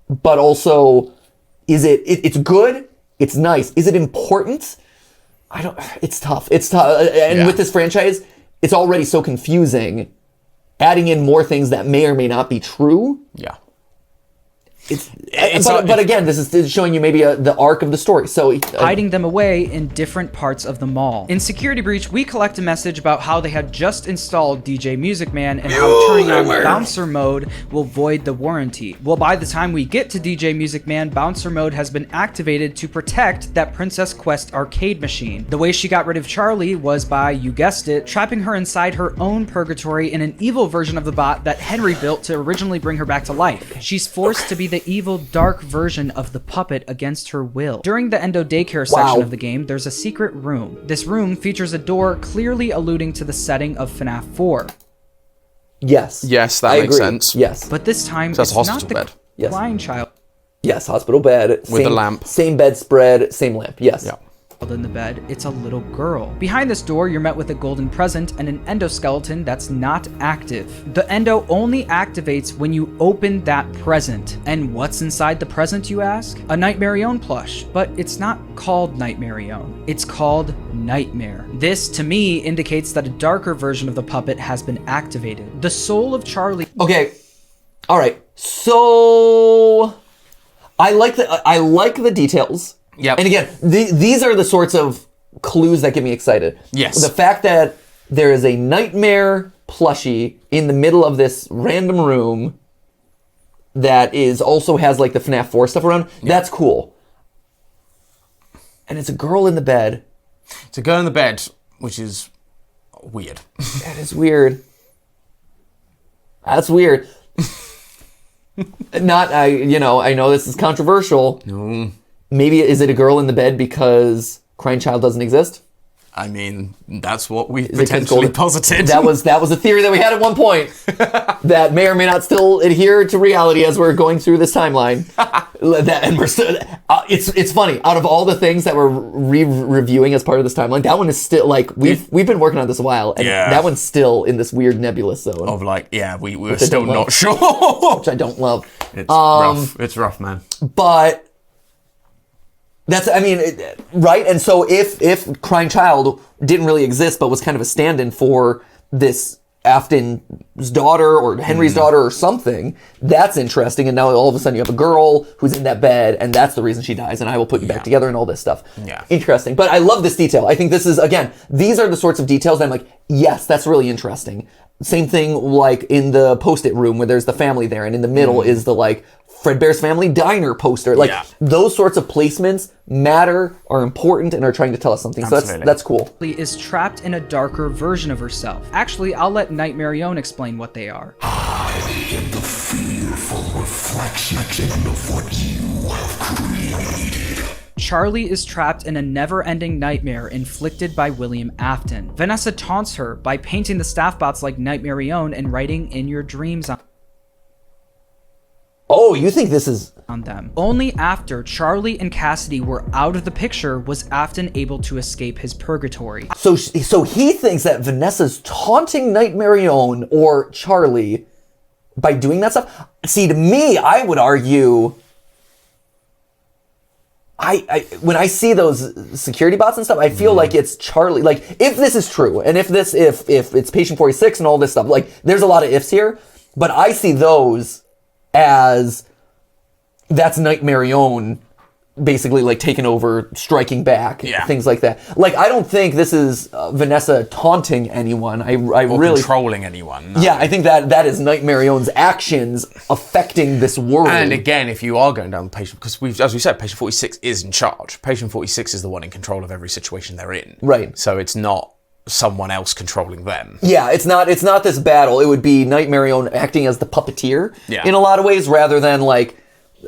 but also, it's good, it's nice. Is it important? It's tough. And with this franchise, it's already so confusing. Adding in more things that may or may not be true. Yeah. But again, this is showing you maybe the arc of the story. So hiding them away in different parts of the mall. In Security Breach, we collect a message about how they had just installed DJ Music Man and how turning on Bouncer mode will void the warranty. Well, by the time we get to DJ Music Man, Bouncer mode has been activated to protect that Princess Quest arcade machine. The way she got rid of Charlie was by, you guessed it, trapping her inside her own purgatory in an evil version of the bot that Henry built to originally bring her back to life. She's forced to be the evil, dark version of the puppet against her will. During the Endo Daycare section of the game, there's a secret room. This room features a door clearly alluding to the setting of FNAF 4. Yes. Yes, that makes sense. Yes. But this time, so it's not the crying child. Yes, hospital bed. With a lamp. Same bedspread, same lamp. Yes. Yeah. In the bed, it's a little girl. Behind this door, you're met with a golden present and an endoskeleton that's not active. The endo only activates when you open that present. And what's inside the present, you ask? A Nightmarion plush, but it's not called Nightmarion. It's called Nightmare. This, to me, indicates that a darker version of the puppet has been activated. The soul of Charlie... Okay. All right. So... I like the details. Yep. And again, these are the sorts of clues that get me excited. Yes. The fact that there is a Nightmare plushie in the middle of this random room that also has like the FNAF 4 stuff around, that's cool. And it's a girl in the bed. It's a girl in the bed, which is weird. That is weird. That's weird. I know this is controversial. No. Maybe is it a girl in the bed because Crying Child doesn't exist? I mean, that's what we potentially posited. That was a theory that we had at one point that may or may not still adhere to reality as we're going through this timeline. And we're still. It's funny. Out of all the things that we're reviewing as part of this timeline, that one is still like we've been working on this a while, and that one's still in this weird nebulous zone of like we're still not sure, which I don't love. It's rough. It's rough, man. But. Right? And so if Crying Child didn't really exist, but was kind of a stand-in for this Afton's daughter or Henry's daughter or something, that's interesting. And now all of a sudden you have a girl who's in that bed, and that's the reason she dies, and I will put you back together and all this stuff. Yeah. Interesting. But I love this detail. I think this is, again, these are the sorts of details that I'm like, yes, that's really interesting. Same thing like in the Post-it room where there's the family there, and in the middle is the like Fredbear's Family Diner poster. Like those sorts of placements matter, are important, and are trying to tell us something. Absolutely. So that's cool. Is trapped in a darker version of herself. Actually, I'll let Nightmare explain what they are. I am the fearful reflection of what you have created. Charlie is trapped in a never-ending nightmare inflicted by William Afton. Vanessa taunts her by painting the staff bots like Nightmare and writing "in your dreams" Oh, you think this is on them. Only after Charlie and Cassidy were out of the picture was Afton able to escape his purgatory. so he thinks that Vanessa's taunting Nightmare or Charlie by doing that stuff? See, to me, I would argue when I see those security bots and stuff, I feel like it's Charlie. Like, if this is true, and if it's Patient 46 and all this stuff, like, there's a lot of ifs here, but I see those as that's Nightmare basically like taking over, striking back, things like that. Like, I don't think this is Vanessa taunting anyone. I really controlling anyone. No. Yeah, I think that is Nightmare actions affecting this world. And again, if you are going down the patient, because as we said, Patient 46 is in charge. Patient 46 is the one in control of every situation they're in. Right. So it's not someone else controlling them. Yeah, it's not this battle. It would be Nightmare acting as the puppeteer in a lot of ways, rather than like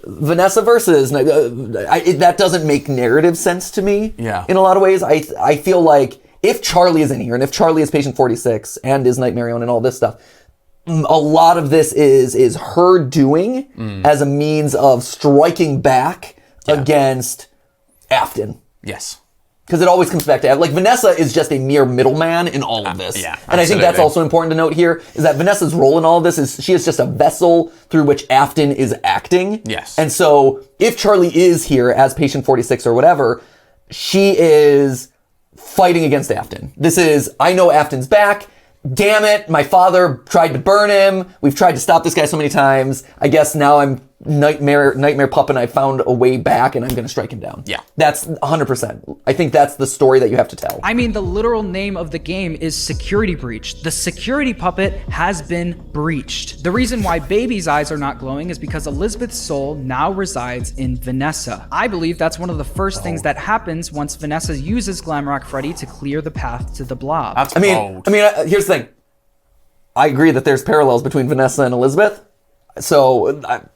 Vanessa versus that doesn't make narrative sense to me. Yeah. In a lot of ways, I feel like if Charlie is in here, and if Charlie is Patient 46 and is Nightmare and all this stuff, a lot of this is her doing as a means of striking back against Afton. Yes. Because it always comes back to, like, Vanessa is just a mere middleman in all of this. Yeah, and I think that's also important to note here, is that Vanessa's role in all of this is she is just a vessel through which Afton is acting. Yes. And so if Charlie is here as Patient 46 or whatever, she is fighting against Afton. This is, I know Afton's back. Damn it, my father tried to burn him. We've tried to stop this guy so many times. I guess now I'm Nightmare Pup and I found a way back and I'm going to strike him down. Yeah. That's 100%. I think that's the story that you have to tell. I mean, the literal name of the game is Security Breach. The security puppet has been breached. The reason why Baby's eyes are not glowing is because Elizabeth's soul now resides in Vanessa. I believe that's one of the first things that happens once Vanessa uses Glamrock Freddy to clear the path to the blob. That's bold. Here's the thing. I agree that there's parallels between Vanessa and Elizabeth. So I'm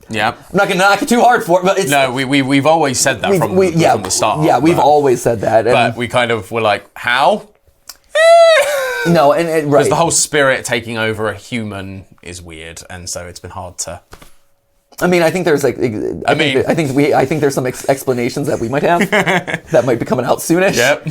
not gonna knock it too hard for it, but it's we've always said that from the start. Yeah, we've always said that, but we kind of were like, how? No, and right, because the whole spirit taking over a human is weird, and so it's been hard to. I mean, I think there's like, I think there's some explanations that we might have that might be coming out soonish. Yep.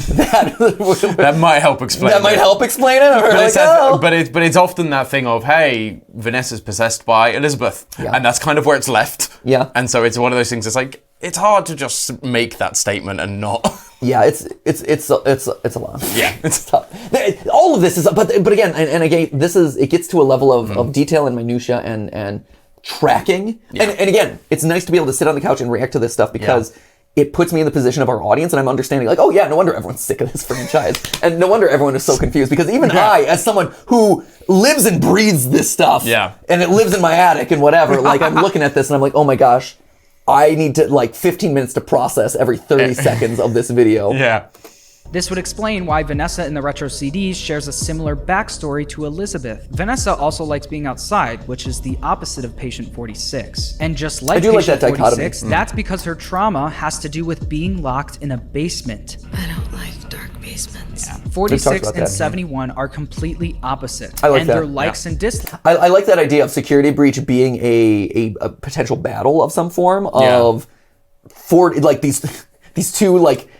that might help explain. That might help explain it. But it's often that thing of, hey, Vanessa's possessed by Elizabeth, and that's kind of where it's left. Yeah. And so it's one of those things. It's like it's hard to just make that statement and not. Yeah, it's a lot. Yeah, it's tough. All of this is, but again, and again, it gets to a level of detail and minutia and tracking. Yeah. And again, it's nice to be able to sit on the couch and react to this stuff because it puts me in the position of our audience and I'm understanding like, oh yeah, no wonder everyone's sick of this franchise. And no wonder everyone is so confused because even I, as someone who lives and breathes this stuff and it lives in my attic and whatever, like I'm looking at this and I'm like, oh my gosh, I need to like 15 minutes to process every 30 seconds of this video. Yeah. This would explain why Vanessa in the retro CDs shares a similar backstory to Elizabeth. Vanessa also likes being outside, which is the opposite of Patient 46. And just like Patient 46, that's because her trauma has to do with being locked in a basement. I don't like dark basements. Yeah. 46 and 71 are completely opposite. I like and that. their likes and dislikes. I like that idea of Security Breach being a potential battle of some form of like these two like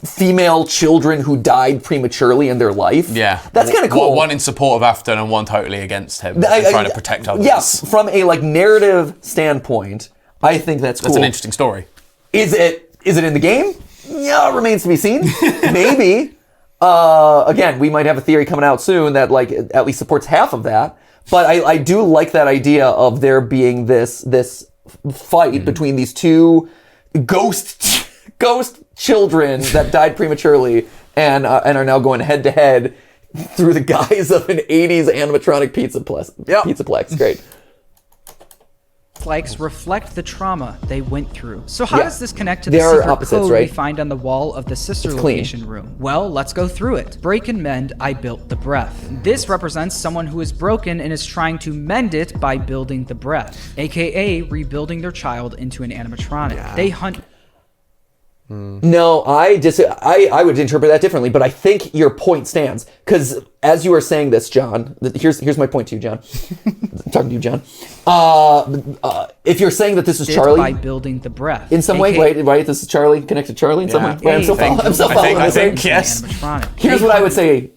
female children who died prematurely in their life. Yeah. That's kind of cool. One in support of Afton and one totally against him, trying to protect others. Yes, from a like narrative standpoint, I think that's cool. That's an interesting story. Is it in the game? Yeah, remains to be seen. Maybe. Again, we might have a theory coming out soon that like at least supports half of that. But I do like that idea of there being this fight between these two ghost children that died prematurely and are now going head to head through the guise of an 80s animatronic pizzaplex. Great. Likes reflect the trauma they went through. So how does this connect to the They are secret opposites, code right? we find on the wall of the sister It's clean. location room? Well, let's go through it. Break and mend, I built the breath. This represents someone who is broken and is trying to mend it by building the breath, aka rebuilding their child into an animatronic. They hunt. No, I would interpret that differently, but I think your point stands. Because as you were saying this, John, here's my point to you, John. I'm talking to you, John. If you're saying that this is Charlie by building the breath in some way, right? This is Charlie, connected to Charlie in some way. Right? I'm still following. I think yes. Here's what I would say.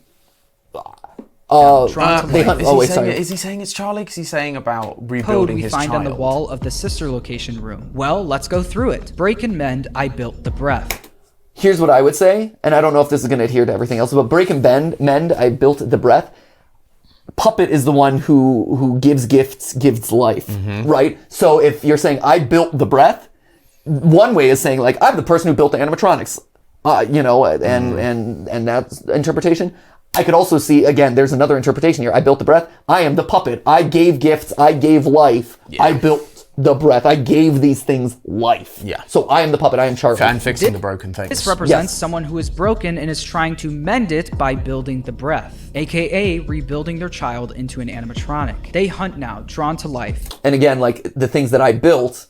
Is he saying it's Charlie? Because he's saying about rebuilding his child. Code we find on the wall of the sister location room. Well, let's go through it. Break and mend, I built the breath. Here's what I would say, and I don't know if this is going to adhere to everything else, but break and mend, I built the breath. Puppet is the one who gives gifts, gives life, right? So if you're saying I built the breath, one way is saying like I'm the person who built the animatronics, and that's interpretation. I could also see, again, there's another interpretation here. I built the breath. I am the puppet. I gave gifts. I gave life. Yeah. I built the breath. I gave these things life. Yeah. So I am the puppet. I am Charlie. Fan fixing the broken things. This represents someone who is broken and is trying to mend it by building the breath, aka rebuilding their child into an animatronic. They hunt now, drawn to life. And again, like the things that I built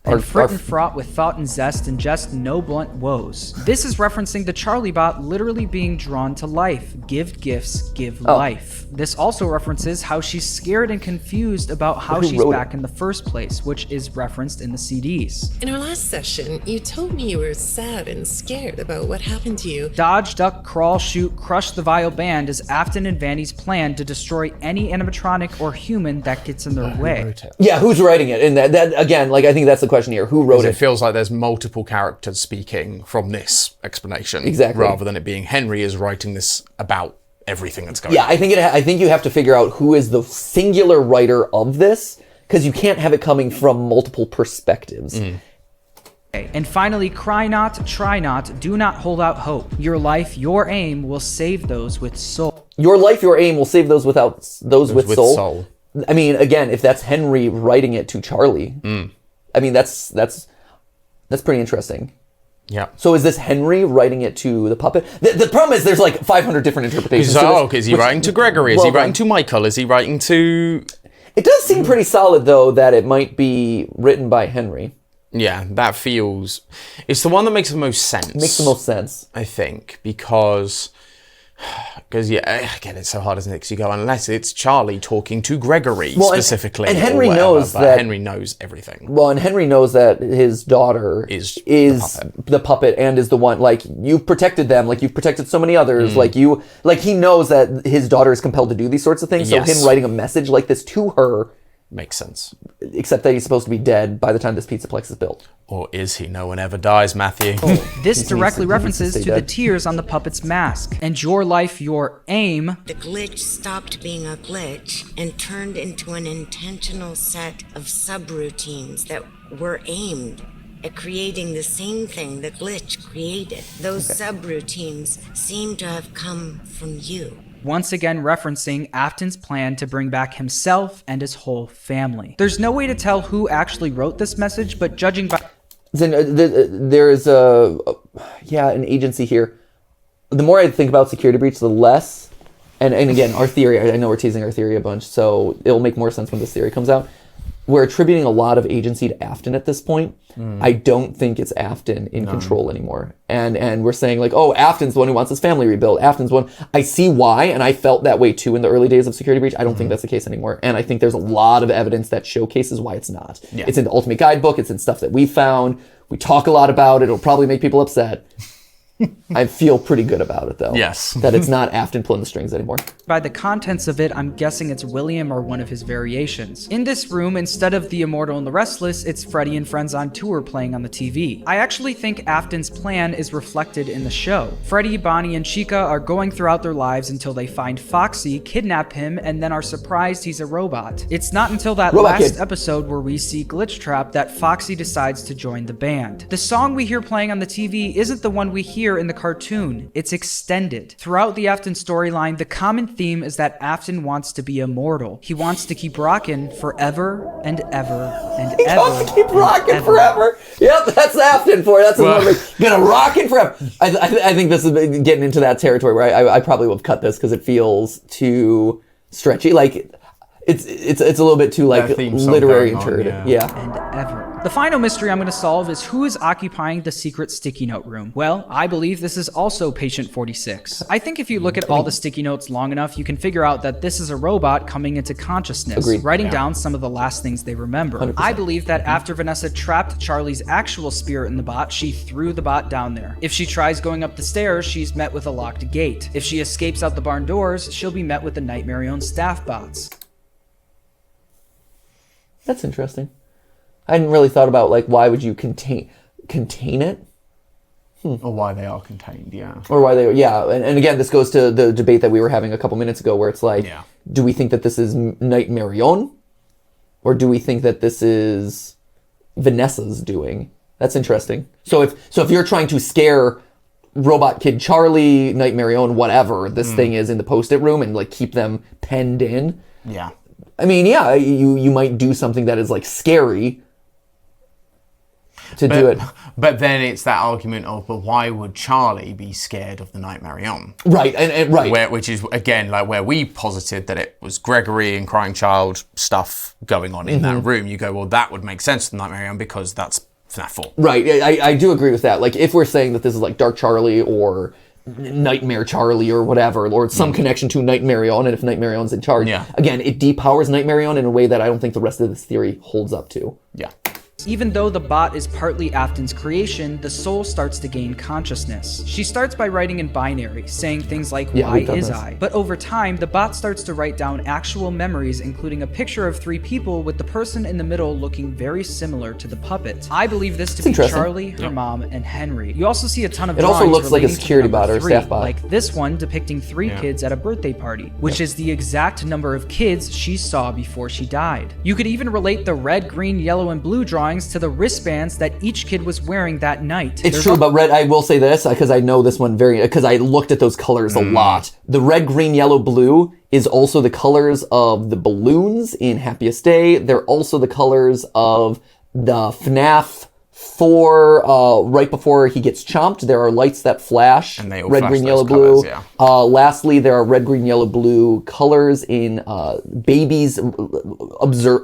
and fraught with thought and zest and just no blunt woes. This is referencing the Charlie bot literally being drawn to life. Give gifts, give life. This also references how she's scared and confused about how she's back in the first place, which is referenced in the CDs. In our last session, you told me you were sad and scared about what happened to you. Dodge, duck, crawl, shoot, crush the vile band is Afton and Vanny's plan to destroy any animatronic or human that gets in their way. Yeah, who's writing it? And that again, like I think that's the question here. Who wrote it? It feels like there's multiple characters speaking from this explanation. Exactly. Rather than it being Henry is writing this about everything that's going on. Yeah, I think you have to figure out who is the singular writer of this, because you can't have it coming from multiple perspectives. And finally, cry not, try not, do not hold out hope. Your life, your aim will save those with soul. Your life, your aim will save those with soul. I mean, again, if that's Henry writing it to Charlie, I mean, that's pretty interesting. Yeah. So is this Henry writing it to the puppet? The problem is there's like 500 different interpretations. Is he writing to Gregory? Is he writing to Michael? Is he writing to... It does seem pretty solid, though, that it might be written by Henry. Yeah, that feels... It's the one that makes the most sense. Makes the most sense. I think, because yeah, again, it's so hard, isn't it? Because you go, unless it's Charlie talking to Gregory specifically. And Henry knows that... Henry knows everything. Well, and Henry knows that his daughter is the puppet and is the one, like, you've protected them, like, you've protected so many others, he knows that his daughter is compelled to do these sorts of things, so him writing a message like this to her... Makes sense. Except that he's supposed to be dead by the time this pizzaplex is built. Or is he? No one ever dies, Matthew. This directly references to the tears on the puppet's mask. And your life, your aim. The glitch stopped being a glitch and turned into an intentional set of subroutines that were aimed at creating the same thing the glitch created. Those subroutines seem to have come from you. Once again referencing Afton's plan to bring back himself and his whole family. There's no way to tell who actually wrote this message, but judging by... There is an agency here. The more I think about security breach, the less... And again, our theory, I know we're teasing our theory a bunch, so it'll make more sense when this theory comes out. We're attributing a lot of agency to Afton at this point. I don't think it's Afton in control anymore. And we're saying like, oh, Afton's the one who wants his family rebuilt. Afton's one. I see why, and I felt that way too in the early days of Security Breach. I don't think that's the case anymore. And I think there's a lot of evidence that showcases why it's not. Yeah. It's in the Ultimate Guidebook. It's in stuff that we found. We talk a lot about it. It'll probably make people upset. I feel pretty good about it, though. Yes. That it's not Afton pulling the strings anymore. By the contents of it, I'm guessing it's William or one of his variations. In this room, instead of The Immortal and the Restless, it's Freddy and Friends on Tour playing on the TV. I actually think Afton's plan is reflected in the show. Freddy, Bonnie, and Chica are going throughout their lives until they find Foxy, kidnap him, and then are surprised he's a robot. It's not until that last episode where we see Glitch Trap that Foxy decides to join the band. The song we hear playing on the TV isn't the one we hear appear in the cartoon. It's extended. Throughout the Afton storyline, the common theme is that Afton wants to be immortal. He wants to keep rockin' forever and ever and he ever. He wants to keep rockin' forever. Yep, that's Afton for you. That's another gonna rockin' forever. I think this is getting into that territory where I probably will cut this because it feels too stretchy. Like it's a little bit too like literary and turd. Yeah. And ever. The final mystery I'm going to solve is who is occupying the secret sticky note room. Well, I believe this is also patient 46. I think if you look at all the sticky notes long enough, you can figure out that this is a robot coming into consciousness, writing down some of the last things they remember. 100%. I believe that after Vanessa trapped Charlie's actual spirit in the bot, she threw the bot down there. If she tries going up the stairs, she's met with a locked gate. If she escapes out the barn doors, she'll be met with the Nightmare-owned staff bots. That's interesting. I hadn't really thought about like why would you contain it? Or why they are contained, yeah. Or why they, yeah. And again, this goes to the debate that we were having a couple minutes ago where it's like, do we think that this is Nightmare-owned? Or do we think that this is Vanessa's doing? That's interesting. So if you're trying to scare Robot Kid Charlie, Nightmare-owned, whatever this thing is in the Post-it room and like keep them penned in. Yeah. I mean, yeah, you might do something that is like scary to do it. But then it's that argument of, but why would Charlie be scared of the Nightmare-owned? Right, and right. Which is, again, like where we posited that it was Gregory and Crying Child stuff going on in that room. You go, well, that would make sense to the Nightmare-owned because that's FNAF 4. Right, I do agree with that. Like, if we're saying that this is like Dark Charlie or Nightmare Charlie or whatever, or some connection to Nightmare-owned, and if Nightmare-owned's in charge, again, it depowers Nightmare-owned in a way that I don't think the rest of this theory holds up to. Yeah. Even though the bot is partly Afton's creation, the soul starts to gain consciousness. She starts by writing in binary, saying things like, why is I? But over time, the bot starts to write down actual memories, including a picture of 3 people with the person in the middle looking very similar to the puppet. I believe this to be Charlie, her mom, and Henry. You also see a ton of drawings. It also looks like a security bot or a staff bot. Like this one depicting 3 kids at a birthday party, which is the exact number of kids she saw before she died. You could even relate the red, green, yellow, and blue drawings to the wristbands that each kid was wearing that night. It's true, but red, I will say this, because I know this one because I looked at those colors a lot. The red, green, yellow, blue is also the colors of the balloons in Happiest Day. They're also the colors of the FNAF 4, right before he gets chomped, there are lights that flash. And they all red, flash green, yellow, blue. Lastly, there are red, green, yellow, blue colors in Baby's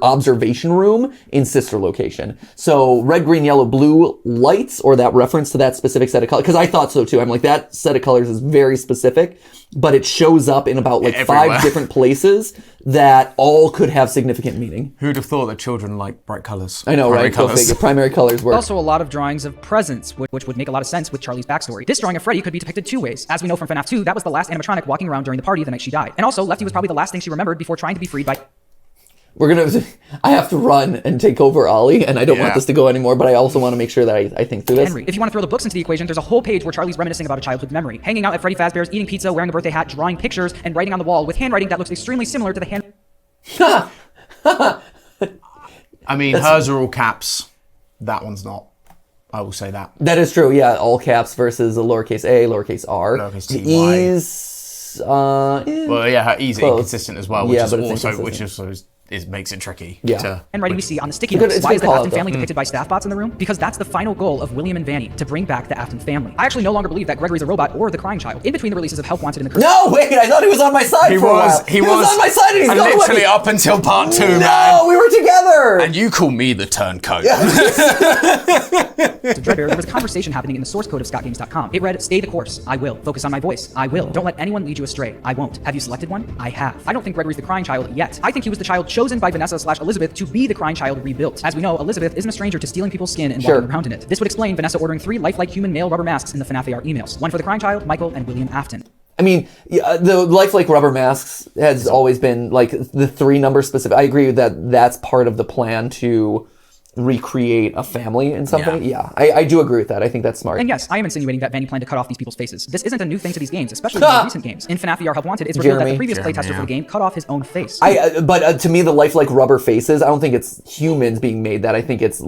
observation room in Sister Location. So red, green, yellow, blue lights, or that reference to that specific set of colors, because I thought so too. I'm like, that set of colors is very specific, but it shows up in about like everywhere. 5 different places that all could have significant meaning. Who'd have thought that children like bright colors? I know, right? Primary colors work. Also a lot of drawings of presents, which would make a lot of sense with Charlie's backstory. This drawing of Freddy could be depicted 2 ways. As we know from FNAF 2, that was the last animatronic walking around during the party the night she died. And also, Lefty was probably the last thing she remembered before trying to be freed by... I have to run and take over Ollie, and I don't want this to go anymore, but I also want to make sure that I think through this. Henry. If you want to throw the books into the equation, there's a whole page where Charlie's reminiscing about a childhood memory. Hanging out at Freddy Fazbear's, eating pizza, wearing a birthday hat, drawing pictures, and writing on the wall with handwriting that looks extremely similar to the hand... I mean, hers are all caps. That one's not. I will say that. That is true, yeah. All caps versus a lowercase a, lowercase r. Lowercase t, E's... well, yeah, her E's are inconsistent as well, which makes it tricky. Handwriting we see on the sticky notes. Why is the Afton family depicted by staff bots in the room? Because that's the final goal of William and Vanny, to bring back the Afton family. I actually no longer believe that Gregory's a robot or the Crying Child. In between the releases of Help Wanted and the... No, wait, I thought he was on my side for a while. He was on my side and he's gone literally up until part 2, man. No, we were together. And you call me the turncoat. There was a conversation happening in the source code of ScottGames.com. It read, stay the course. I will. Focus on my voice. I will. Don't let anyone lead you astray. I won't. Have you selected one? I have. I don't think Gregory's the Crying Child yet. I think he was the child chosen by Vanessa/Elizabeth to be the Crying Child rebuilt. As we know, Elizabeth isn't a stranger to stealing people's skin and walking around in it. This would explain Vanessa ordering 3 lifelike human male rubber masks in the FNAF AR emails. One for the Crying Child, Michael, and William Afton. I mean, the lifelike rubber masks has always been like the 3 number specific. I agree with that. That's part of the plan to recreate a family in something. I do agree with that. I think that's smart. And yes, I am insinuating that Vanny planned to cut off these people's faces. This isn't a new thing to these games, especially the more recent games. In FNAF VR Help Wanted, it's revealed that the previous playtester for the game cut off his own face. But to me, the lifelike rubber faces, I don't think it's humans being made that. I think it's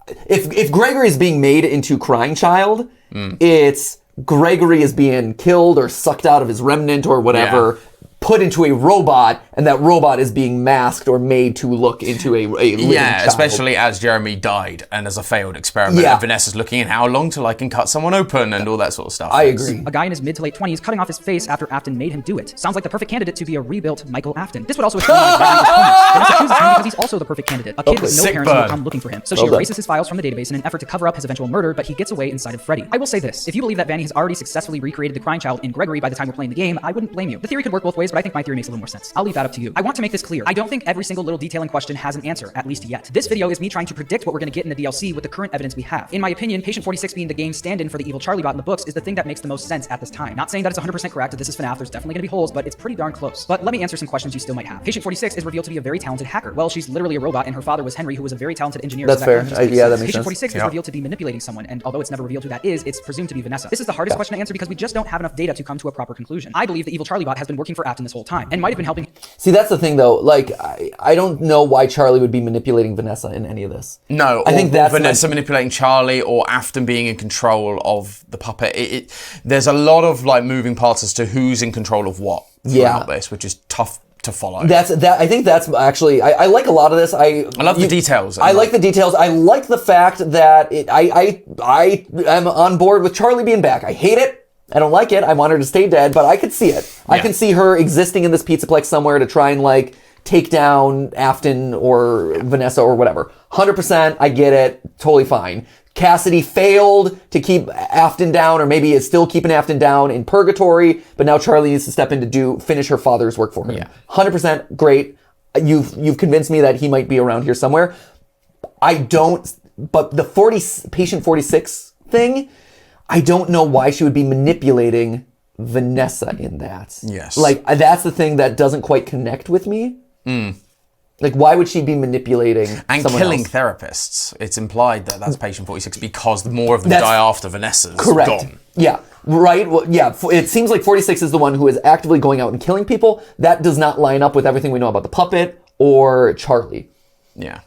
if Gregory is being made into crying child, it's Gregory is being killed or sucked out of his remnant or whatever, put into a robot, and that robot is being masked or made to look into a living child. Especially as Jeremy died and as a failed experiment. And Vanessa's looking in how long till I can cut someone open and all that sort of stuff. I agree. A guy in his mid to late 20s cutting off his face after Afton made him do it. Sounds like the perfect candidate to be a rebuilt Michael Afton. This would also explain why Gregory is Vanessa chooses him because he's also the perfect candidate. A kid with no parents who will come looking for him. So she erases his files from the database in an effort to cover up his eventual murder, but he gets away inside of Freddy. I will say this. If you believe that Vanny has already successfully recreated the crying child in Gregory by the time we're playing the game, I wouldn't blame you. The theory could work both ways, but I think my theory makes a little more sense. I'll leave that up to you. I want to make this clear. I don't think every single little detail in question has an answer, at least yet. This video is me trying to predict what we're going to get in the DLC with the current evidence we have. In my opinion, Patient 46 being the game's stand-in for the evil Charlie bot in the books is the thing that makes the most sense at this time. Not saying that it's 100% correct, that this is FNAF, there's definitely going to be holes, but it's pretty darn close. But let me answer some questions you still might have. Patient 46 is revealed to be a very talented hacker. Well, she's literally a robot, and her father was Henry, who was a very talented engineer. That's fair. Yeah, that makes Patient sense. 46 is revealed to be manipulating someone, and although it's never revealed who that is, it's presumed to be Vanessa. This is the hardest question to answer because we just don't have enough data to come to a proper conclusion. I believe the evil Charlie bot has been working for Afton this whole time, and might have been helping. See, that's the thing, though. Like, I don't know why Charlie would be manipulating Vanessa in any of this. No, I think that's Vanessa manipulating Charlie or Afton being in control of the puppet. There's a lot of like moving parts as to who's in control of what throughout this, which is tough to follow. I think that's actually I like a lot of this. I love the details. I like the details. I like the fact that I am on board with Charlie being back. I hate it. I don't like it. I want her to stay dead, but I could see it. I can see her existing in this pizzaplex somewhere to try and like take down Afton or Vanessa or whatever. 100%, I get it. Totally fine. Cassidy failed to keep Afton down, or maybe is still keeping Afton down in purgatory, but now Charlie needs to step in to finish her father's work for him. 100% great. You've convinced me that he might be around here somewhere. I don't, but the Patient 46 thing, I don't know why she would be manipulating Vanessa in that. Yes. Like, that's the thing that doesn't quite connect with me. Like, why would she be manipulating and someone killing else? therapists? It's implied that that's Patient 46 because more of them die after Vanessa's gone. Yeah, right. Well, yeah, it seems like 46 is the one who is actively going out and killing people. That does not line up with everything we know about the puppet or Charlie. Yeah.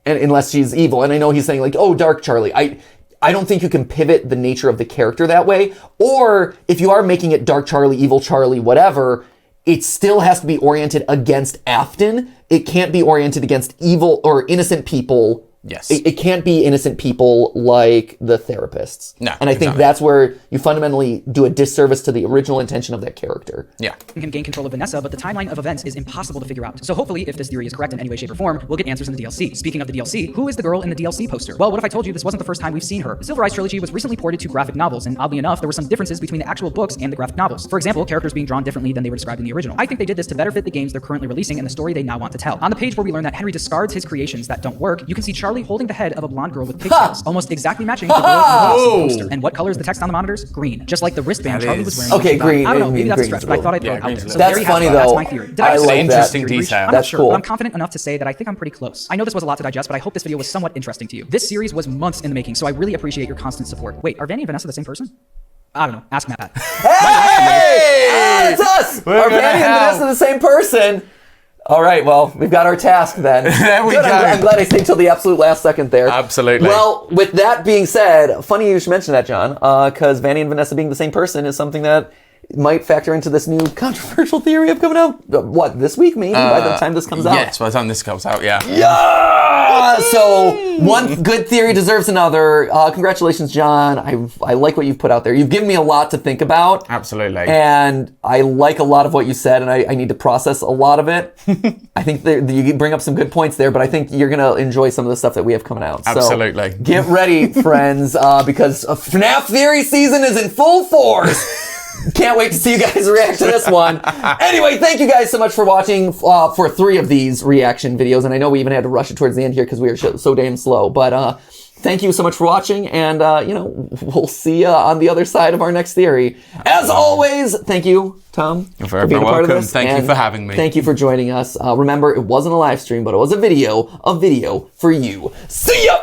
And unless she's evil. And I know he's saying like, oh, Dark Charlie. I don't think you can pivot the nature of the character that way. Or if you are making it Dark Charlie, Evil Charlie, whatever, it still has to be oriented against Afton. It can't be oriented against evil or innocent people. Yes. It can't be innocent people like the therapists. No, and I think that's where you fundamentally do a disservice to the original intention of that character. Yeah. Can gain control of Vanessa, but the timeline of events is impossible to figure out. So hopefully, if this theory is correct in any way, shape, or form, we'll get answers in the DLC. Speaking of the DLC, who is the girl in the DLC poster? Well, what if I told you this wasn't the first time we've seen her? The Silver Eyes trilogy was recently ported to graphic novels, and oddly enough, there were some differences between the actual books and the graphic novels. For example, characters being drawn differently than they were described in the original. I think they did this to better fit the games they're currently releasing and the story they now want to tell. On the page where we learn that Henry discards his creations that don't work, you can see Charlie holding the head of a blonde girl with pigtails, almost exactly matching the girl in the poster. And what color is the text on the monitors? Green. Just like the wristband Charlie was wearing. Okay, green. I don't know, maybe that's a stretch, but I thought I'd throw it out there. So that's funny though. That's my theory. Did I like interesting that. detail. I'm That's not sure, cool. but I'm confident enough to say that I think I'm pretty close. I know this was a lot to digest, but I hope this video was somewhat interesting to you. This series was months in the making, so I really appreciate your constant support. Wait, are Vanny and Vanessa the same person? I don't know. Ask MatPat. Hey! It's us! Are Vanny and Vanessa the same person? All right, well, we've got our task then. There we Good, go. I'm glad I stayed till the absolute last second there. Absolutely. Well, with that being said, funny you should mention that, John, because Vanny and Vanessa being the same person is something that might factor into this new controversial theory of coming out, what, this week maybe, by the time this comes out? Yes, by the time this comes out, yeah. Yeah! So, one good theory deserves another. Congratulations, John. I like what you've put out there. You've given me a lot to think about. Absolutely. And I like a lot of what you said, and I need to process a lot of it. I think you bring up some good points there, but I think you're going to enjoy some of the stuff that we have coming out. Absolutely. So, get ready, friends, because FNAF Theory season is in full force. Can't wait to see you guys react to this one. Anyway, thank you guys so much for watching for 3 of these reaction videos. And I know we even had to rush it towards the end here because we were so damn slow. But thank you so much for watching. And, we'll see you on the other side of our next theory. As always, thank you, Tom. You're very welcome. Thank you for having me. Thank you for joining us. Remember, it wasn't a live stream, but it was a video for you. See ya!